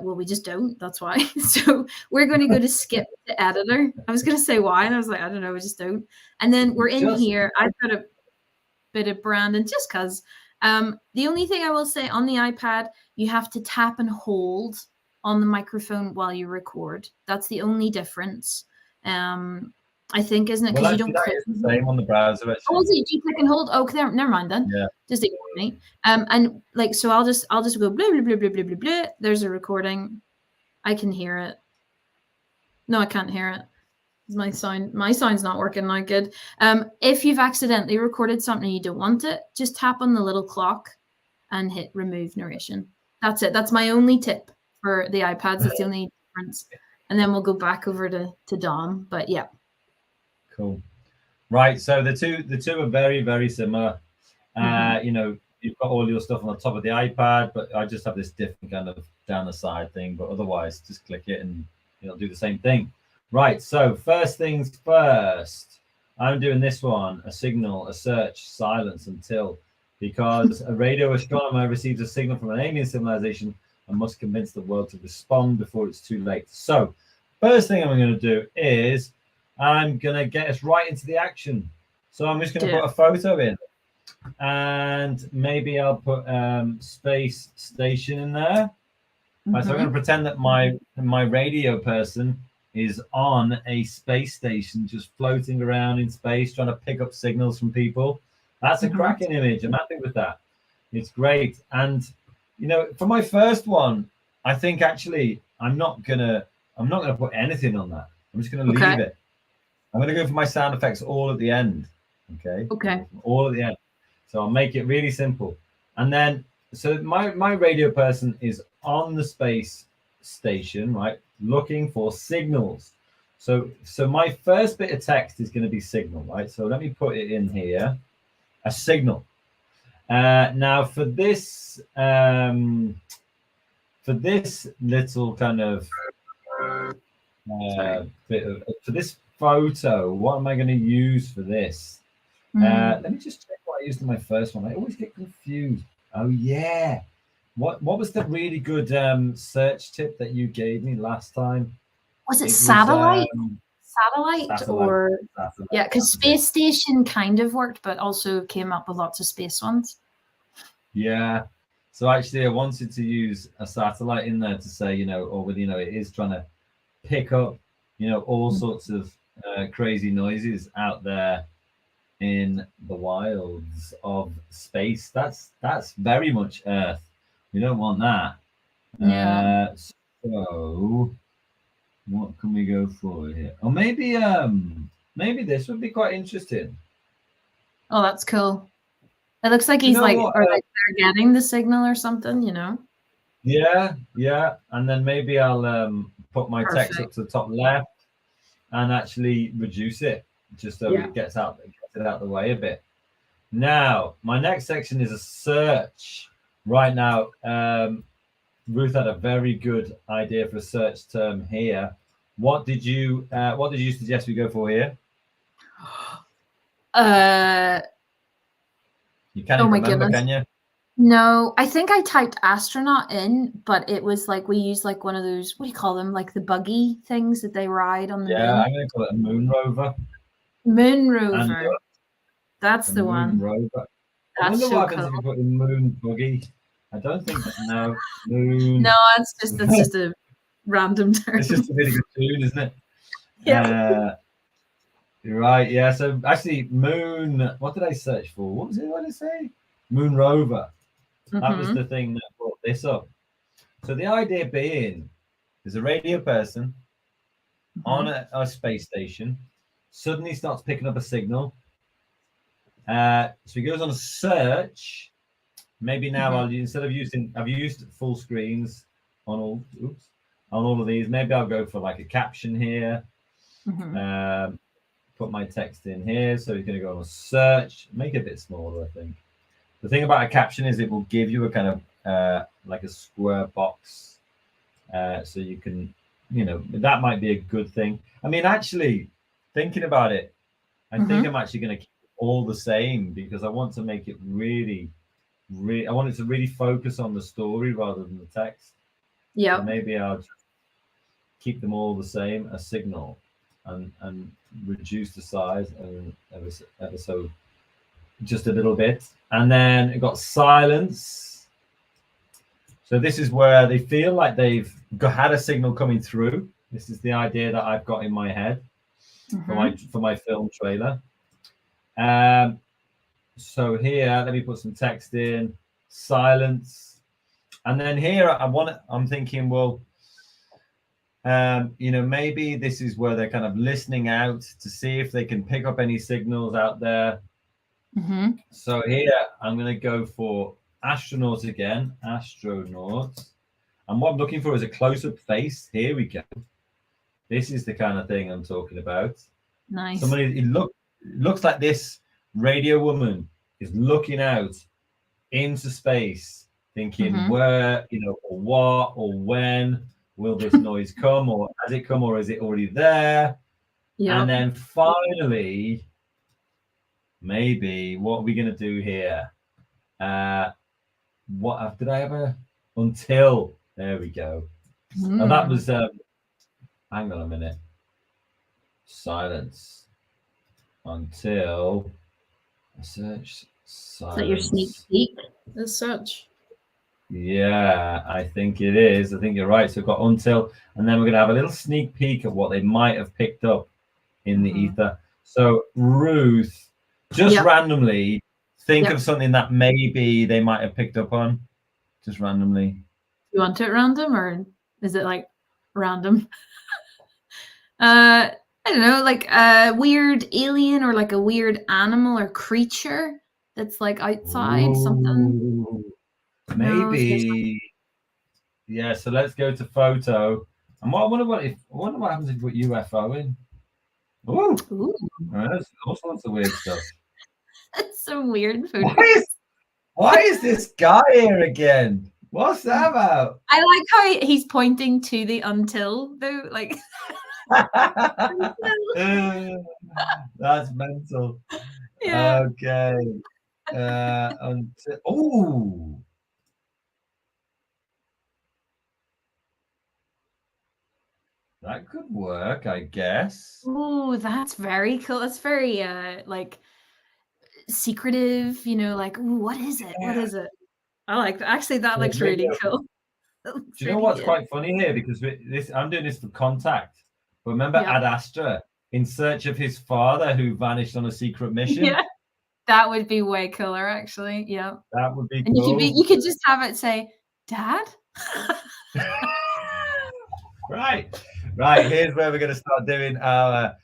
we just don't. That's why. So we're going to go to skip the editor. I was going to say why, and I was like, I don't know, we just don't. And then we're in here. I've got a bit of branding just because. The only thing I will say on the iPad, you have to tap and hold on the microphone while you record. That's the only difference. I think, isn't it? Because you don't click. It's the same on the browser. Actually. Oh, is it? Do you click and hold? Oh, never mind then. Yeah. Just ignore me. And like, so I'll just go blah blah blah blah blah blah blah. There's a recording. I can hear it. No, I can't hear it. My sound's not working now good. If you've accidentally recorded something and you don't want it, just tap on the little clock and hit remove narration. That's it. That's my only tip for the iPads. That's the only difference. And then we'll go back over to Dom. But yeah. Cool. Right. So the two are very, very similar. You know, you've got all your stuff on the top of the iPad, but I just have this different kind of down the side thing. But otherwise, just click it and it'll do the same thing. Right. So first things first, I'm doing this one: a signal, a search, silence until, because a radio astronomer receives a signal from an alien civilization and must convince the world to respond before it's too late. So first thing I'm going to do is I'm going to get us right into the action. So I'm just going to put a photo in, and maybe I'll put space station in there. Right, so I'm going to pretend that my radio person is on a space station, just floating around in space, trying to pick up signals from people. That's a cracking image. I'm happy with that. It's great. And you know, for my first one, I think actually I'm not gonna put anything on that. I'm just gonna leave it. I'm gonna go for my sound effects all at the end. Okay. All at the end. So I'll make it really simple. And then, so my radio person is on the space station, right, looking for signals. So my first bit of text is going to be signal, right? So let me put it in here, a signal. Now for this little kind of for this photo, what am I going to use for this? Let me just check what I used in my first one. I always get confused. Oh yeah, what was the really good search tip that you gave me last time? Was it satellite? Satellite, or satellite, yeah, because space station kind of worked, but also came up with lots of space ones. Yeah. So actually, I wanted to use a satellite in there to say, or with it is trying to pick up, all sorts of crazy noises out there in the wilds of space. That's very much Earth. We don't want that. Yeah. So what can we go for here? Or maybe this would be quite interesting. Oh, that's cool. It looks like he's like, or like they're getting the signal or something, Yeah, yeah. And then maybe I'll put my text up to the top left and actually reduce it just so it gets it out of the way a bit. Now, my next section is a search. Right now, Ruth had a very good idea for a search term here. What did you suggest we go for here? You can't even remember, can you? No, I think I typed astronaut in, but it was like we used like one of those, what do you call them? Like the buggy things that they ride on the moon. Yeah, I'm going to call it a moon rover. Moon rover. That's the one. Rover. That's I wonder so what happens cool. if you put in moon buggy. I don't think no moon. No, that's just a random term. It's just a really good tune, isn't it? Yeah. You're right. Yeah. So actually, moon. What did I search for? What was it? What did I say? Moon rover. That was the thing that brought this up. So the idea being, there's a radio person on a space station, suddenly starts picking up a signal. So he goes on a search. Maybe now I've used full screens on all of these. Maybe I'll go for like a caption here. Put my text in here. So he's going to go on a search, make it a bit smaller, I think. The thing about a caption is it will give you a kind of like a square box. So you can, that might be a good thing. I mean, actually, thinking about it, I think I'm actually going to keep it all the same because I want to make it really, I want it to really focus on the story rather than the text. Yeah. So maybe I'll just keep them all the same, a signal, and reduce the size ever so just a little bit. And then it got silence. So this is where they feel like they've had a signal coming through. This is the idea that I've got in my head for my film trailer. So here, let me put some text in, silence. And then here I'm thinking, well, maybe this is where they're kind of listening out to see if they can pick up any signals out there. So here I'm going to go for astronauts again, astronauts. And what I'm looking for is a close-up face. Here we go. This is the kind of thing I'm talking about. Nice. It looks like this radio woman is looking out into space, thinking where, or what, or when will this noise come, or has it come, or is it already there? Yeah. And then finally, maybe what are we going to do here? What did I have a until? There we go. And that was hang on a minute. Silence until search. Silence. Is that your sneak peek as such? Yeah, I think it is. I think you're right. So we've got until, and then we're going to have a little sneak peek at what they might have picked up in the ether. So Ruth, just randomly think of something that maybe they might have picked up on. Just randomly. You want it random, or is it like random? I don't know, like a weird alien or like a weird animal or creature that's like outside something. Maybe. Yeah, so let's go to photo. And I wonder what happens if you put UFO in. Ooh. There's all sorts of weird stuff. That's some weird photos. Why is this guy here again? What's that about? I like how he's pointing to the until though, like That's mental. yeah. Okay. Oh, that could work, I guess. Oh, that's very cool. That's very like secretive, like, ooh, what is it? What Yeah. is it? I like that. Actually, that Well, looks maybe really cool. That looks Do you know really what's good. quite funny here? Because I'm doing this for contact. But remember Yep. Ad Astra in search of his father who vanished on a secret mission? Yeah. That would be way cooler, actually. Yeah. That would be And cool. you could just have it say, Dad? Right. Here's where we're going to start doing our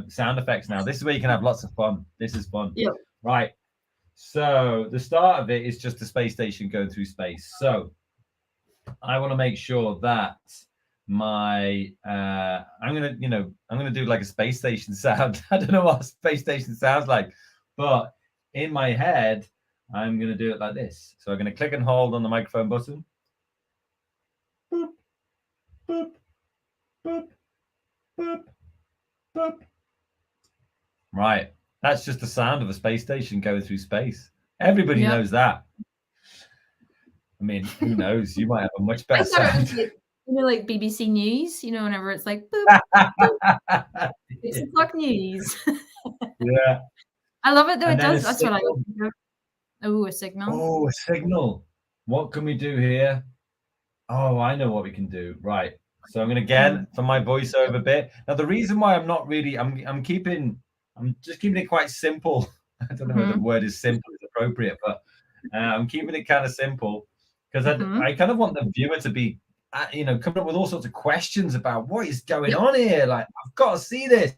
sound effects now. This is where you can have lots of fun. This is fun. Yep. Right. So the start of it is just the space station going through space. So I want to make sure that I'm gonna do like a space station sound. I don't know what a space station sounds like, but in my head, I'm gonna do it like this. So I'm gonna click and hold on the microphone button. Boop, boop, boop, boop, boop. Right. That's just the sound of a space station going through space. Everybody Yep. knows that. I mean, who knows? You might have a much I better thought it was sound. like BBC News, whenever it's like boop, boop, 6 o'clock news. Yeah. I love it though. And It then a does. That's what I signal. like. Oh, a signal. Oh, a signal. What can we do here? Oh, I know what we can do. Right. So I'm going to again for my voiceover bit. Now, the reason why I'm not really, I'm just keeping it quite simple. I don't know whether the word is simple is appropriate, but I'm keeping it kind of simple because I kind of want the viewer to be, coming up with all sorts of questions about what is going on here. Like, I've got to see this.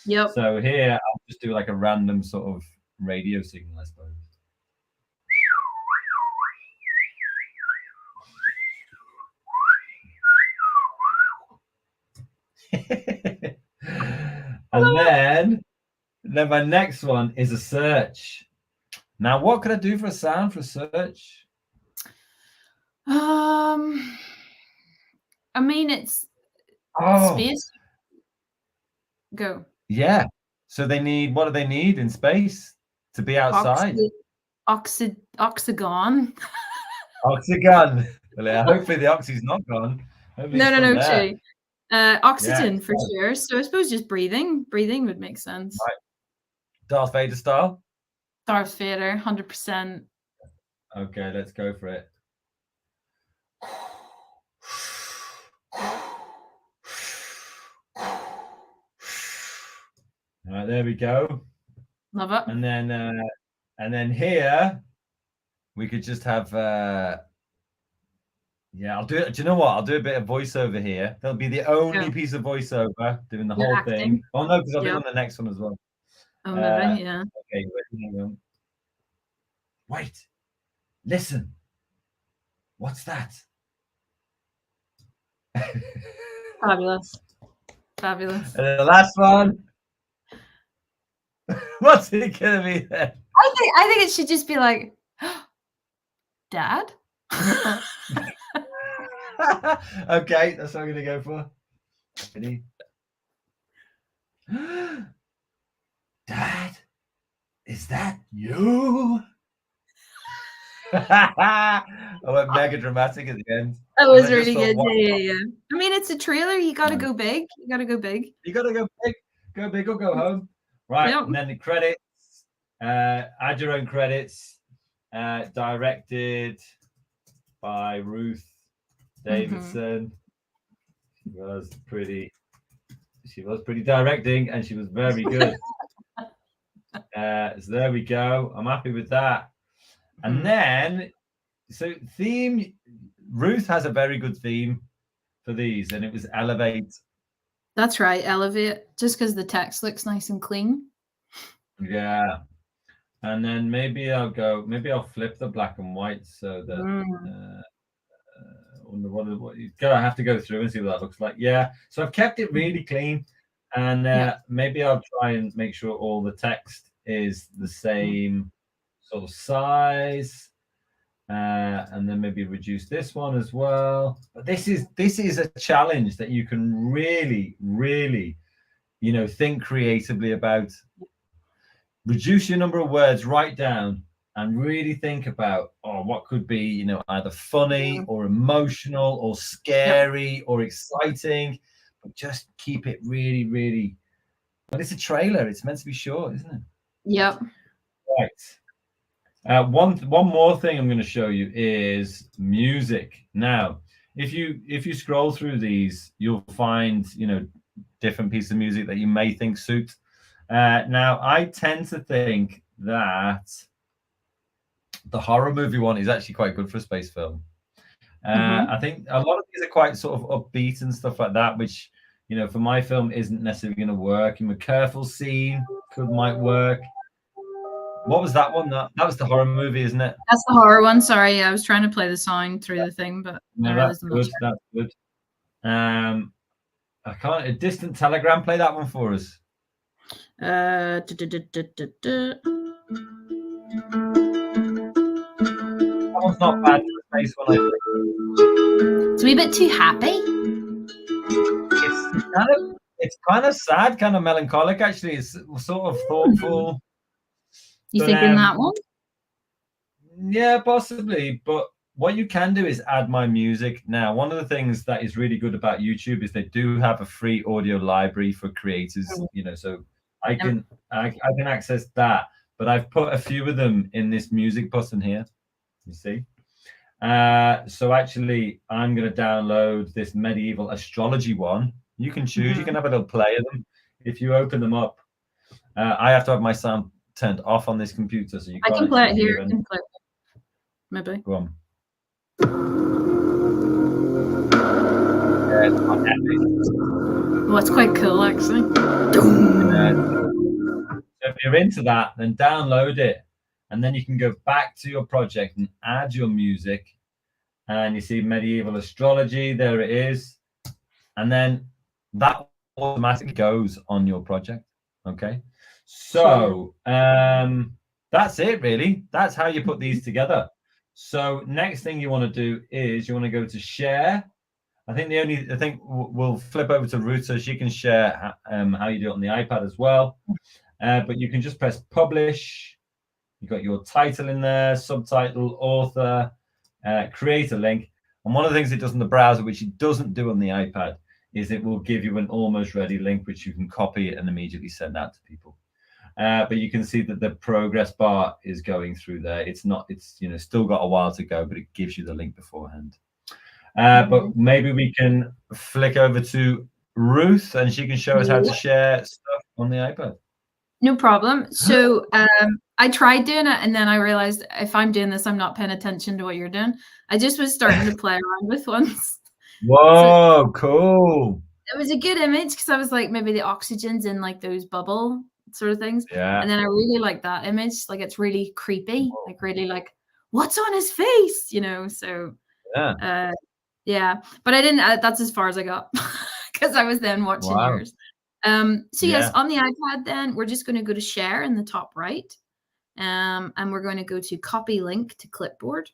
Yep. So here, I'll just do like a random sort of radio signal, I suppose. And then my next one is a search. Now, what could I do for a sound for a search? I mean, it's space. Go. Yeah. So what do they need in space to be outside? Oxygon. Oxygen. Well, hopefully the oxy's not gone. Hopefully it's still there. True. Oxygen for sure. So I suppose just breathing. Breathing would make sense. Right. Darth Vader style? Darth Vader, 100%. Okay, let's go for it. All right, there we go. Love it. And then here we could just have I'll do it. Do you know what? I'll do a bit of voiceover here. That'll be the only piece of voiceover doing the whole thing. Oh no, because I'll do it on the next one as well. Oh, maybe, yeah. Okay, wait. Listen. What's that? Fabulous. Fabulous. And then the last one. What's it gonna be then? I think it should just be like, Dad? Okay, that's what I'm gonna go for. Ready? Dad, is that you? I went mega dramatic at the end. That was really good. Yeah. I mean, it's a trailer. You got to go big. You got to go big. You got to go big. Go big or go home. Right. Yep. And then the credits. Add your own credits. Directed by Ruth Davidson. She was pretty directing, and she was very good. So there we go. I'm happy with that. And then, so theme, Ruth has a very good theme for these, and it was Elevate. That's right, Elevate, just because the text looks nice and clean. Yeah. And then maybe I'll flip the black and white so that I have to go through and see what that looks like. Yeah. So I've kept it really clean, and maybe I'll try and make sure all the text is the same sort of size. And then maybe reduce this one as well. But this is a challenge that you can really, really, think creatively about. Reduce your number of words, write down, and really think about, what could be, either funny or emotional or scary or exciting, but just keep it really, really. But it's a trailer. It's meant to be short, isn't it? Yep. Right. One more thing I'm going to show you is music. Now, if you scroll through these, you'll find different pieces of music that you may think suit. Now, I tend to think that the horror movie one is actually quite good for a space film. I think a lot of these are quite sort of upbeat and stuff like that, which for my film isn't necessarily going to work. A careful scene might work. What was that one? That was the horror movie, isn't it? That's the horror one. Sorry, I was trying to play the sound through the thing, but no, that's good. That's good. I can't. A Distant Telegram. Play that one for us. That one's not bad for the space one, I think. It's a wee bit too happy. It's kind of sad, kind of melancholic. Actually, it's sort of thoughtful. You thinking that one? Yeah, possibly. But what you can do is add my music. Now, one of the things that is really good about YouTube is they do have a free audio library for creators. So I can access that. But I've put a few of them in this music button here. You see. So actually, I'm going to download this medieval astrology one. You can choose. You can have a little play of them. If you open them up, I have to have my sound turned off on this computer, so you can't. I can play it here. I can play it. Maybe. Go on. Well, it's quite cool, actually. So if you're into that, then download it, and then you can go back to your project and add your music. And you see medieval astrology. There it is, and then that automatically goes on your project. Okay. So that's it, really. That's how you put these together. So next thing you want to do is you want to go to share. I think we'll flip over to Ruth so she can share how you do it on the iPad as well. But you can just press publish. You've got your title in there, subtitle, author, create a link. And one of the things it does in the browser, which it doesn't do on the iPad, is it will give you an almost ready link, which you can copy and immediately send out to people. But you can see that the progress bar is going through there. It's still got a while to go, but it gives you the link beforehand. But maybe we can flick over to Ruth and she can show us how to share stuff on the iPad. No problem. So I tried doing it, and then I realized if I'm doing this, I'm not paying attention to what you're doing. I just was starting to play around with ones. Whoa, cool. It was a good image because I was like, maybe the oxygen's in like those bubble sort of things. Yeah. And then I really like that image. Like it's really creepy, like really like, what's on his face? So yeah. But I didn't, that's as far as I got because I was then watching yours. So yes, on the iPad then we're just going to go to share in the top right. And we're going to go to copy link to clipboard.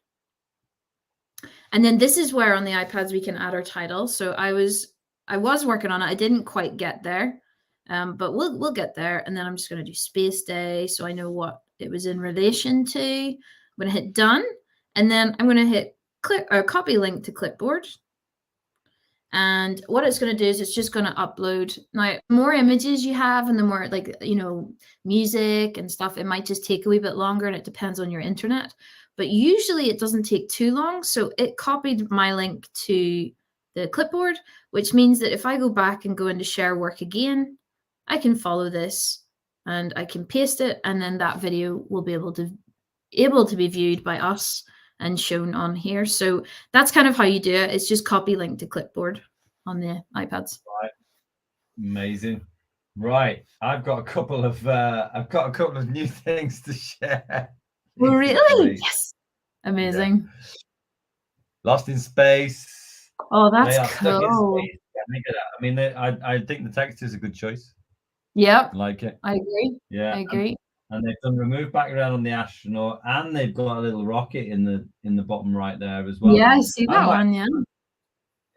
And then this is where on the iPads we can add our title. So I was working on it. I didn't quite get there, but we'll get there. And then I'm just going to do space day so I know what it was in relation to. I'm going to hit done, and then I'm going to hit copy link to clipboard. And what it's going to do is it's just going to upload. Now, the more images you have and the more music and stuff, it might just take a wee bit longer, and it depends on your internet. But usually it doesn't take too long. So it copied my link to the clipboard, which means that if I go back and go into share work again, I can follow this and I can paste it, and then that video will be able to be viewed by us and shown on here. So that's kind of how you do it. It's just copy link to clipboard on the iPads. Right. Amazing. Right. I've got a couple of new things to share. Oh, really? Yes. Amazing. Yeah. Lost in Space. Oh, that's cool. I mean, I think the text is a good choice. Yep. I like it. I agree. Yeah. I agree. and they've done remove background on the astronaut, and they've got a little rocket in the bottom right there as well. Yeah, I see that one. Yeah.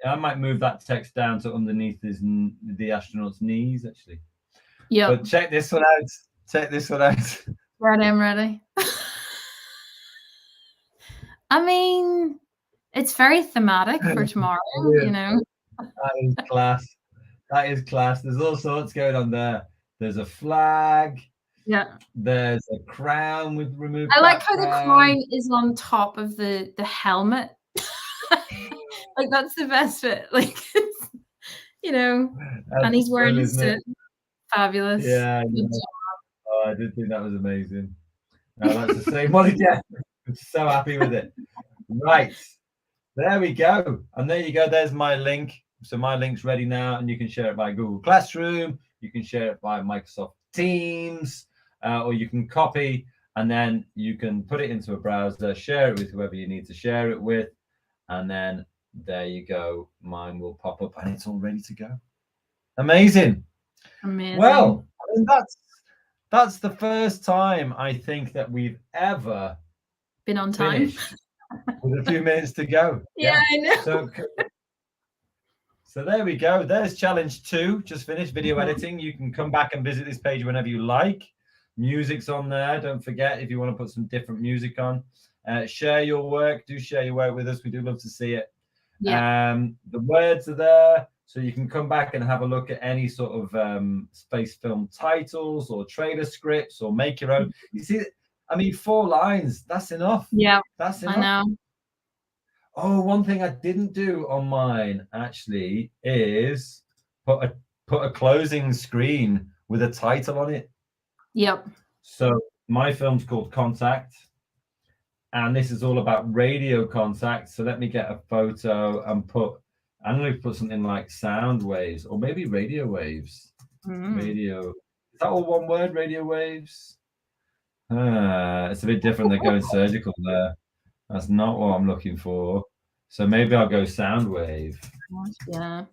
I might move that text down to underneath the astronaut's knees, actually. Yeah. But check this one out. Check this one out. Ready, I'm ready. I mean, it's very thematic for tomorrow, you know. That is class. That is class. There's all sorts going on there. There's a flag. Yeah. There's a crown with removed. I like how the crown is on top of the helmet. Like that's the best bit. Like, you know, That's and he's wearing cool, his suit. Fabulous. Yeah. Oh, I did think that was amazing. No, that's the same one again. I'm so happy with it. Right. There we go. And there you go. There's my link. So my link's ready now, and you can share it by Google Classroom. You can share it by Microsoft Teams, or you can copy, and then you can put it into a browser, share it with whoever you need to share it with, and then there you go. Mine will pop up, and it's all ready to go. Amazing. Well, I mean, that's the first time I think that we've ever been on time with a few minutes to go. Yeah, I know. So there we go. There's challenge 2, just finished video editing. You can come back and visit this page whenever you like. Music's on there. Don't forget, if you want to put some different music on, share your work. Do share your work with us. We do love to see it. Yeah. The words are there, so you can come back and have a look at any sort of space film titles or trailer scripts, or make your own. You see, I mean, 4 lines, that's enough. Yeah, that's enough. I know. Oh, one thing I didn't do on mine actually is put a closing screen with a title on it. Yep. So my film's called Contact, and this is all about radio contact. So let me get a photo and I'm going to put something like sound waves, or maybe radio waves. Radio. Is that all one word? Radio waves. It's a bit different than going surgical there. That's not what I'm looking for. So maybe I'll go sound wave. Yeah.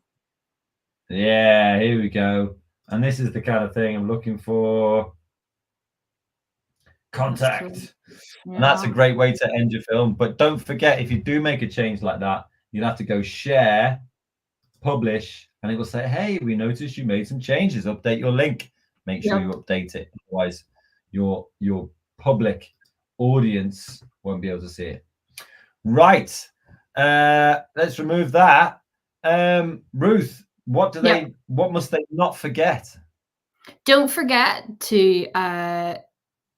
Yeah, here we go. And this is the kind of thing I'm looking for. Contact. Yeah. And that's a great way to end your film. But don't forget, if you do make a change like that, you'll have to go share, publish, and it will say, hey, we noticed you made some changes. Update your link. Make sure you update it. Otherwise, your public audience won't be able to see it. Right. Let's remove that. Ruth, what must they not forget? Don't forget to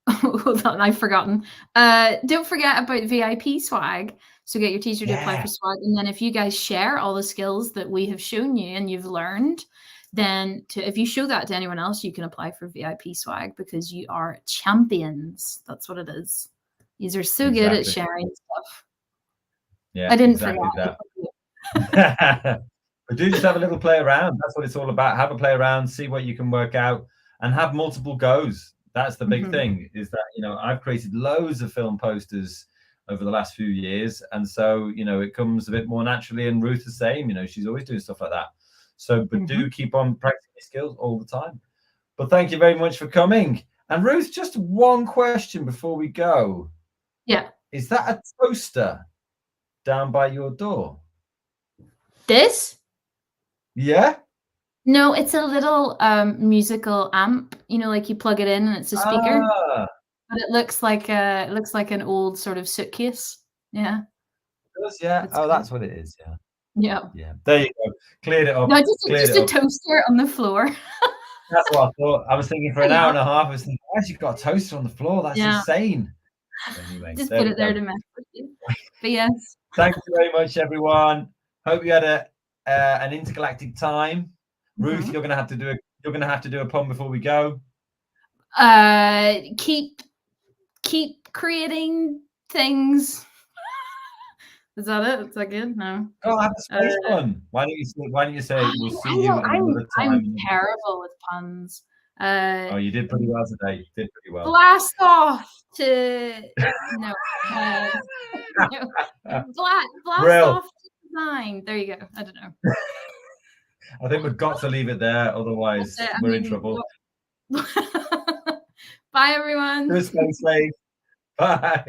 hold on, I've forgotten. Don't forget about VIP swag. So get your teacher to apply for swag. And then if you guys share all the skills that we have shown you and you've learned, then if you show that to anyone else, you can apply for VIP swag, because you are champions. That's what it is. These are so good at sharing stuff. Yeah, I didn't forget that. But do just have a little play around. That's what it's all about. Have a play around, see what you can work out, and have multiple goes. That's the big thing, is that, you know, I've created loads of film posters over the last few years. And so, you know, it comes a bit more naturally. And Ruth the same, you know, she's always doing stuff like that. So, but do keep on practicing skills all the time. But thank you very much for coming. And Ruth, just one question before we go. Yeah. Is that a toaster down by your door? This? Yeah. No, it's a little musical amp. You know, like you plug it in and it's a speaker. But it looks like an old sort of suitcase. Yeah. It does, yeah. That's what it is. Yeah. Yeah. Yeah. There you go. Cleared it up. No, just a toaster on the floor. That's what I thought. I was thinking for an hour and a half. I was thinking, why has you got a toaster on the floor? That's insane. Anyway, just put it there to mess with you. But yes. Thank you very much, everyone. Hope you had an intergalactic time. Ruth, you're gonna have to do a pun before we go. Keep creating things. Is that it? Is that good? No. Oh, I have a space pun. Why don't you say we'll see you another time? I'm terrible with puns. Oh, you did pretty well today. You did pretty well. Blast off to no. Blast off to design. There you go. I don't know. I think we've got to leave it there, otherwise we're in trouble. Bye, everyone. Stay safe. Bye.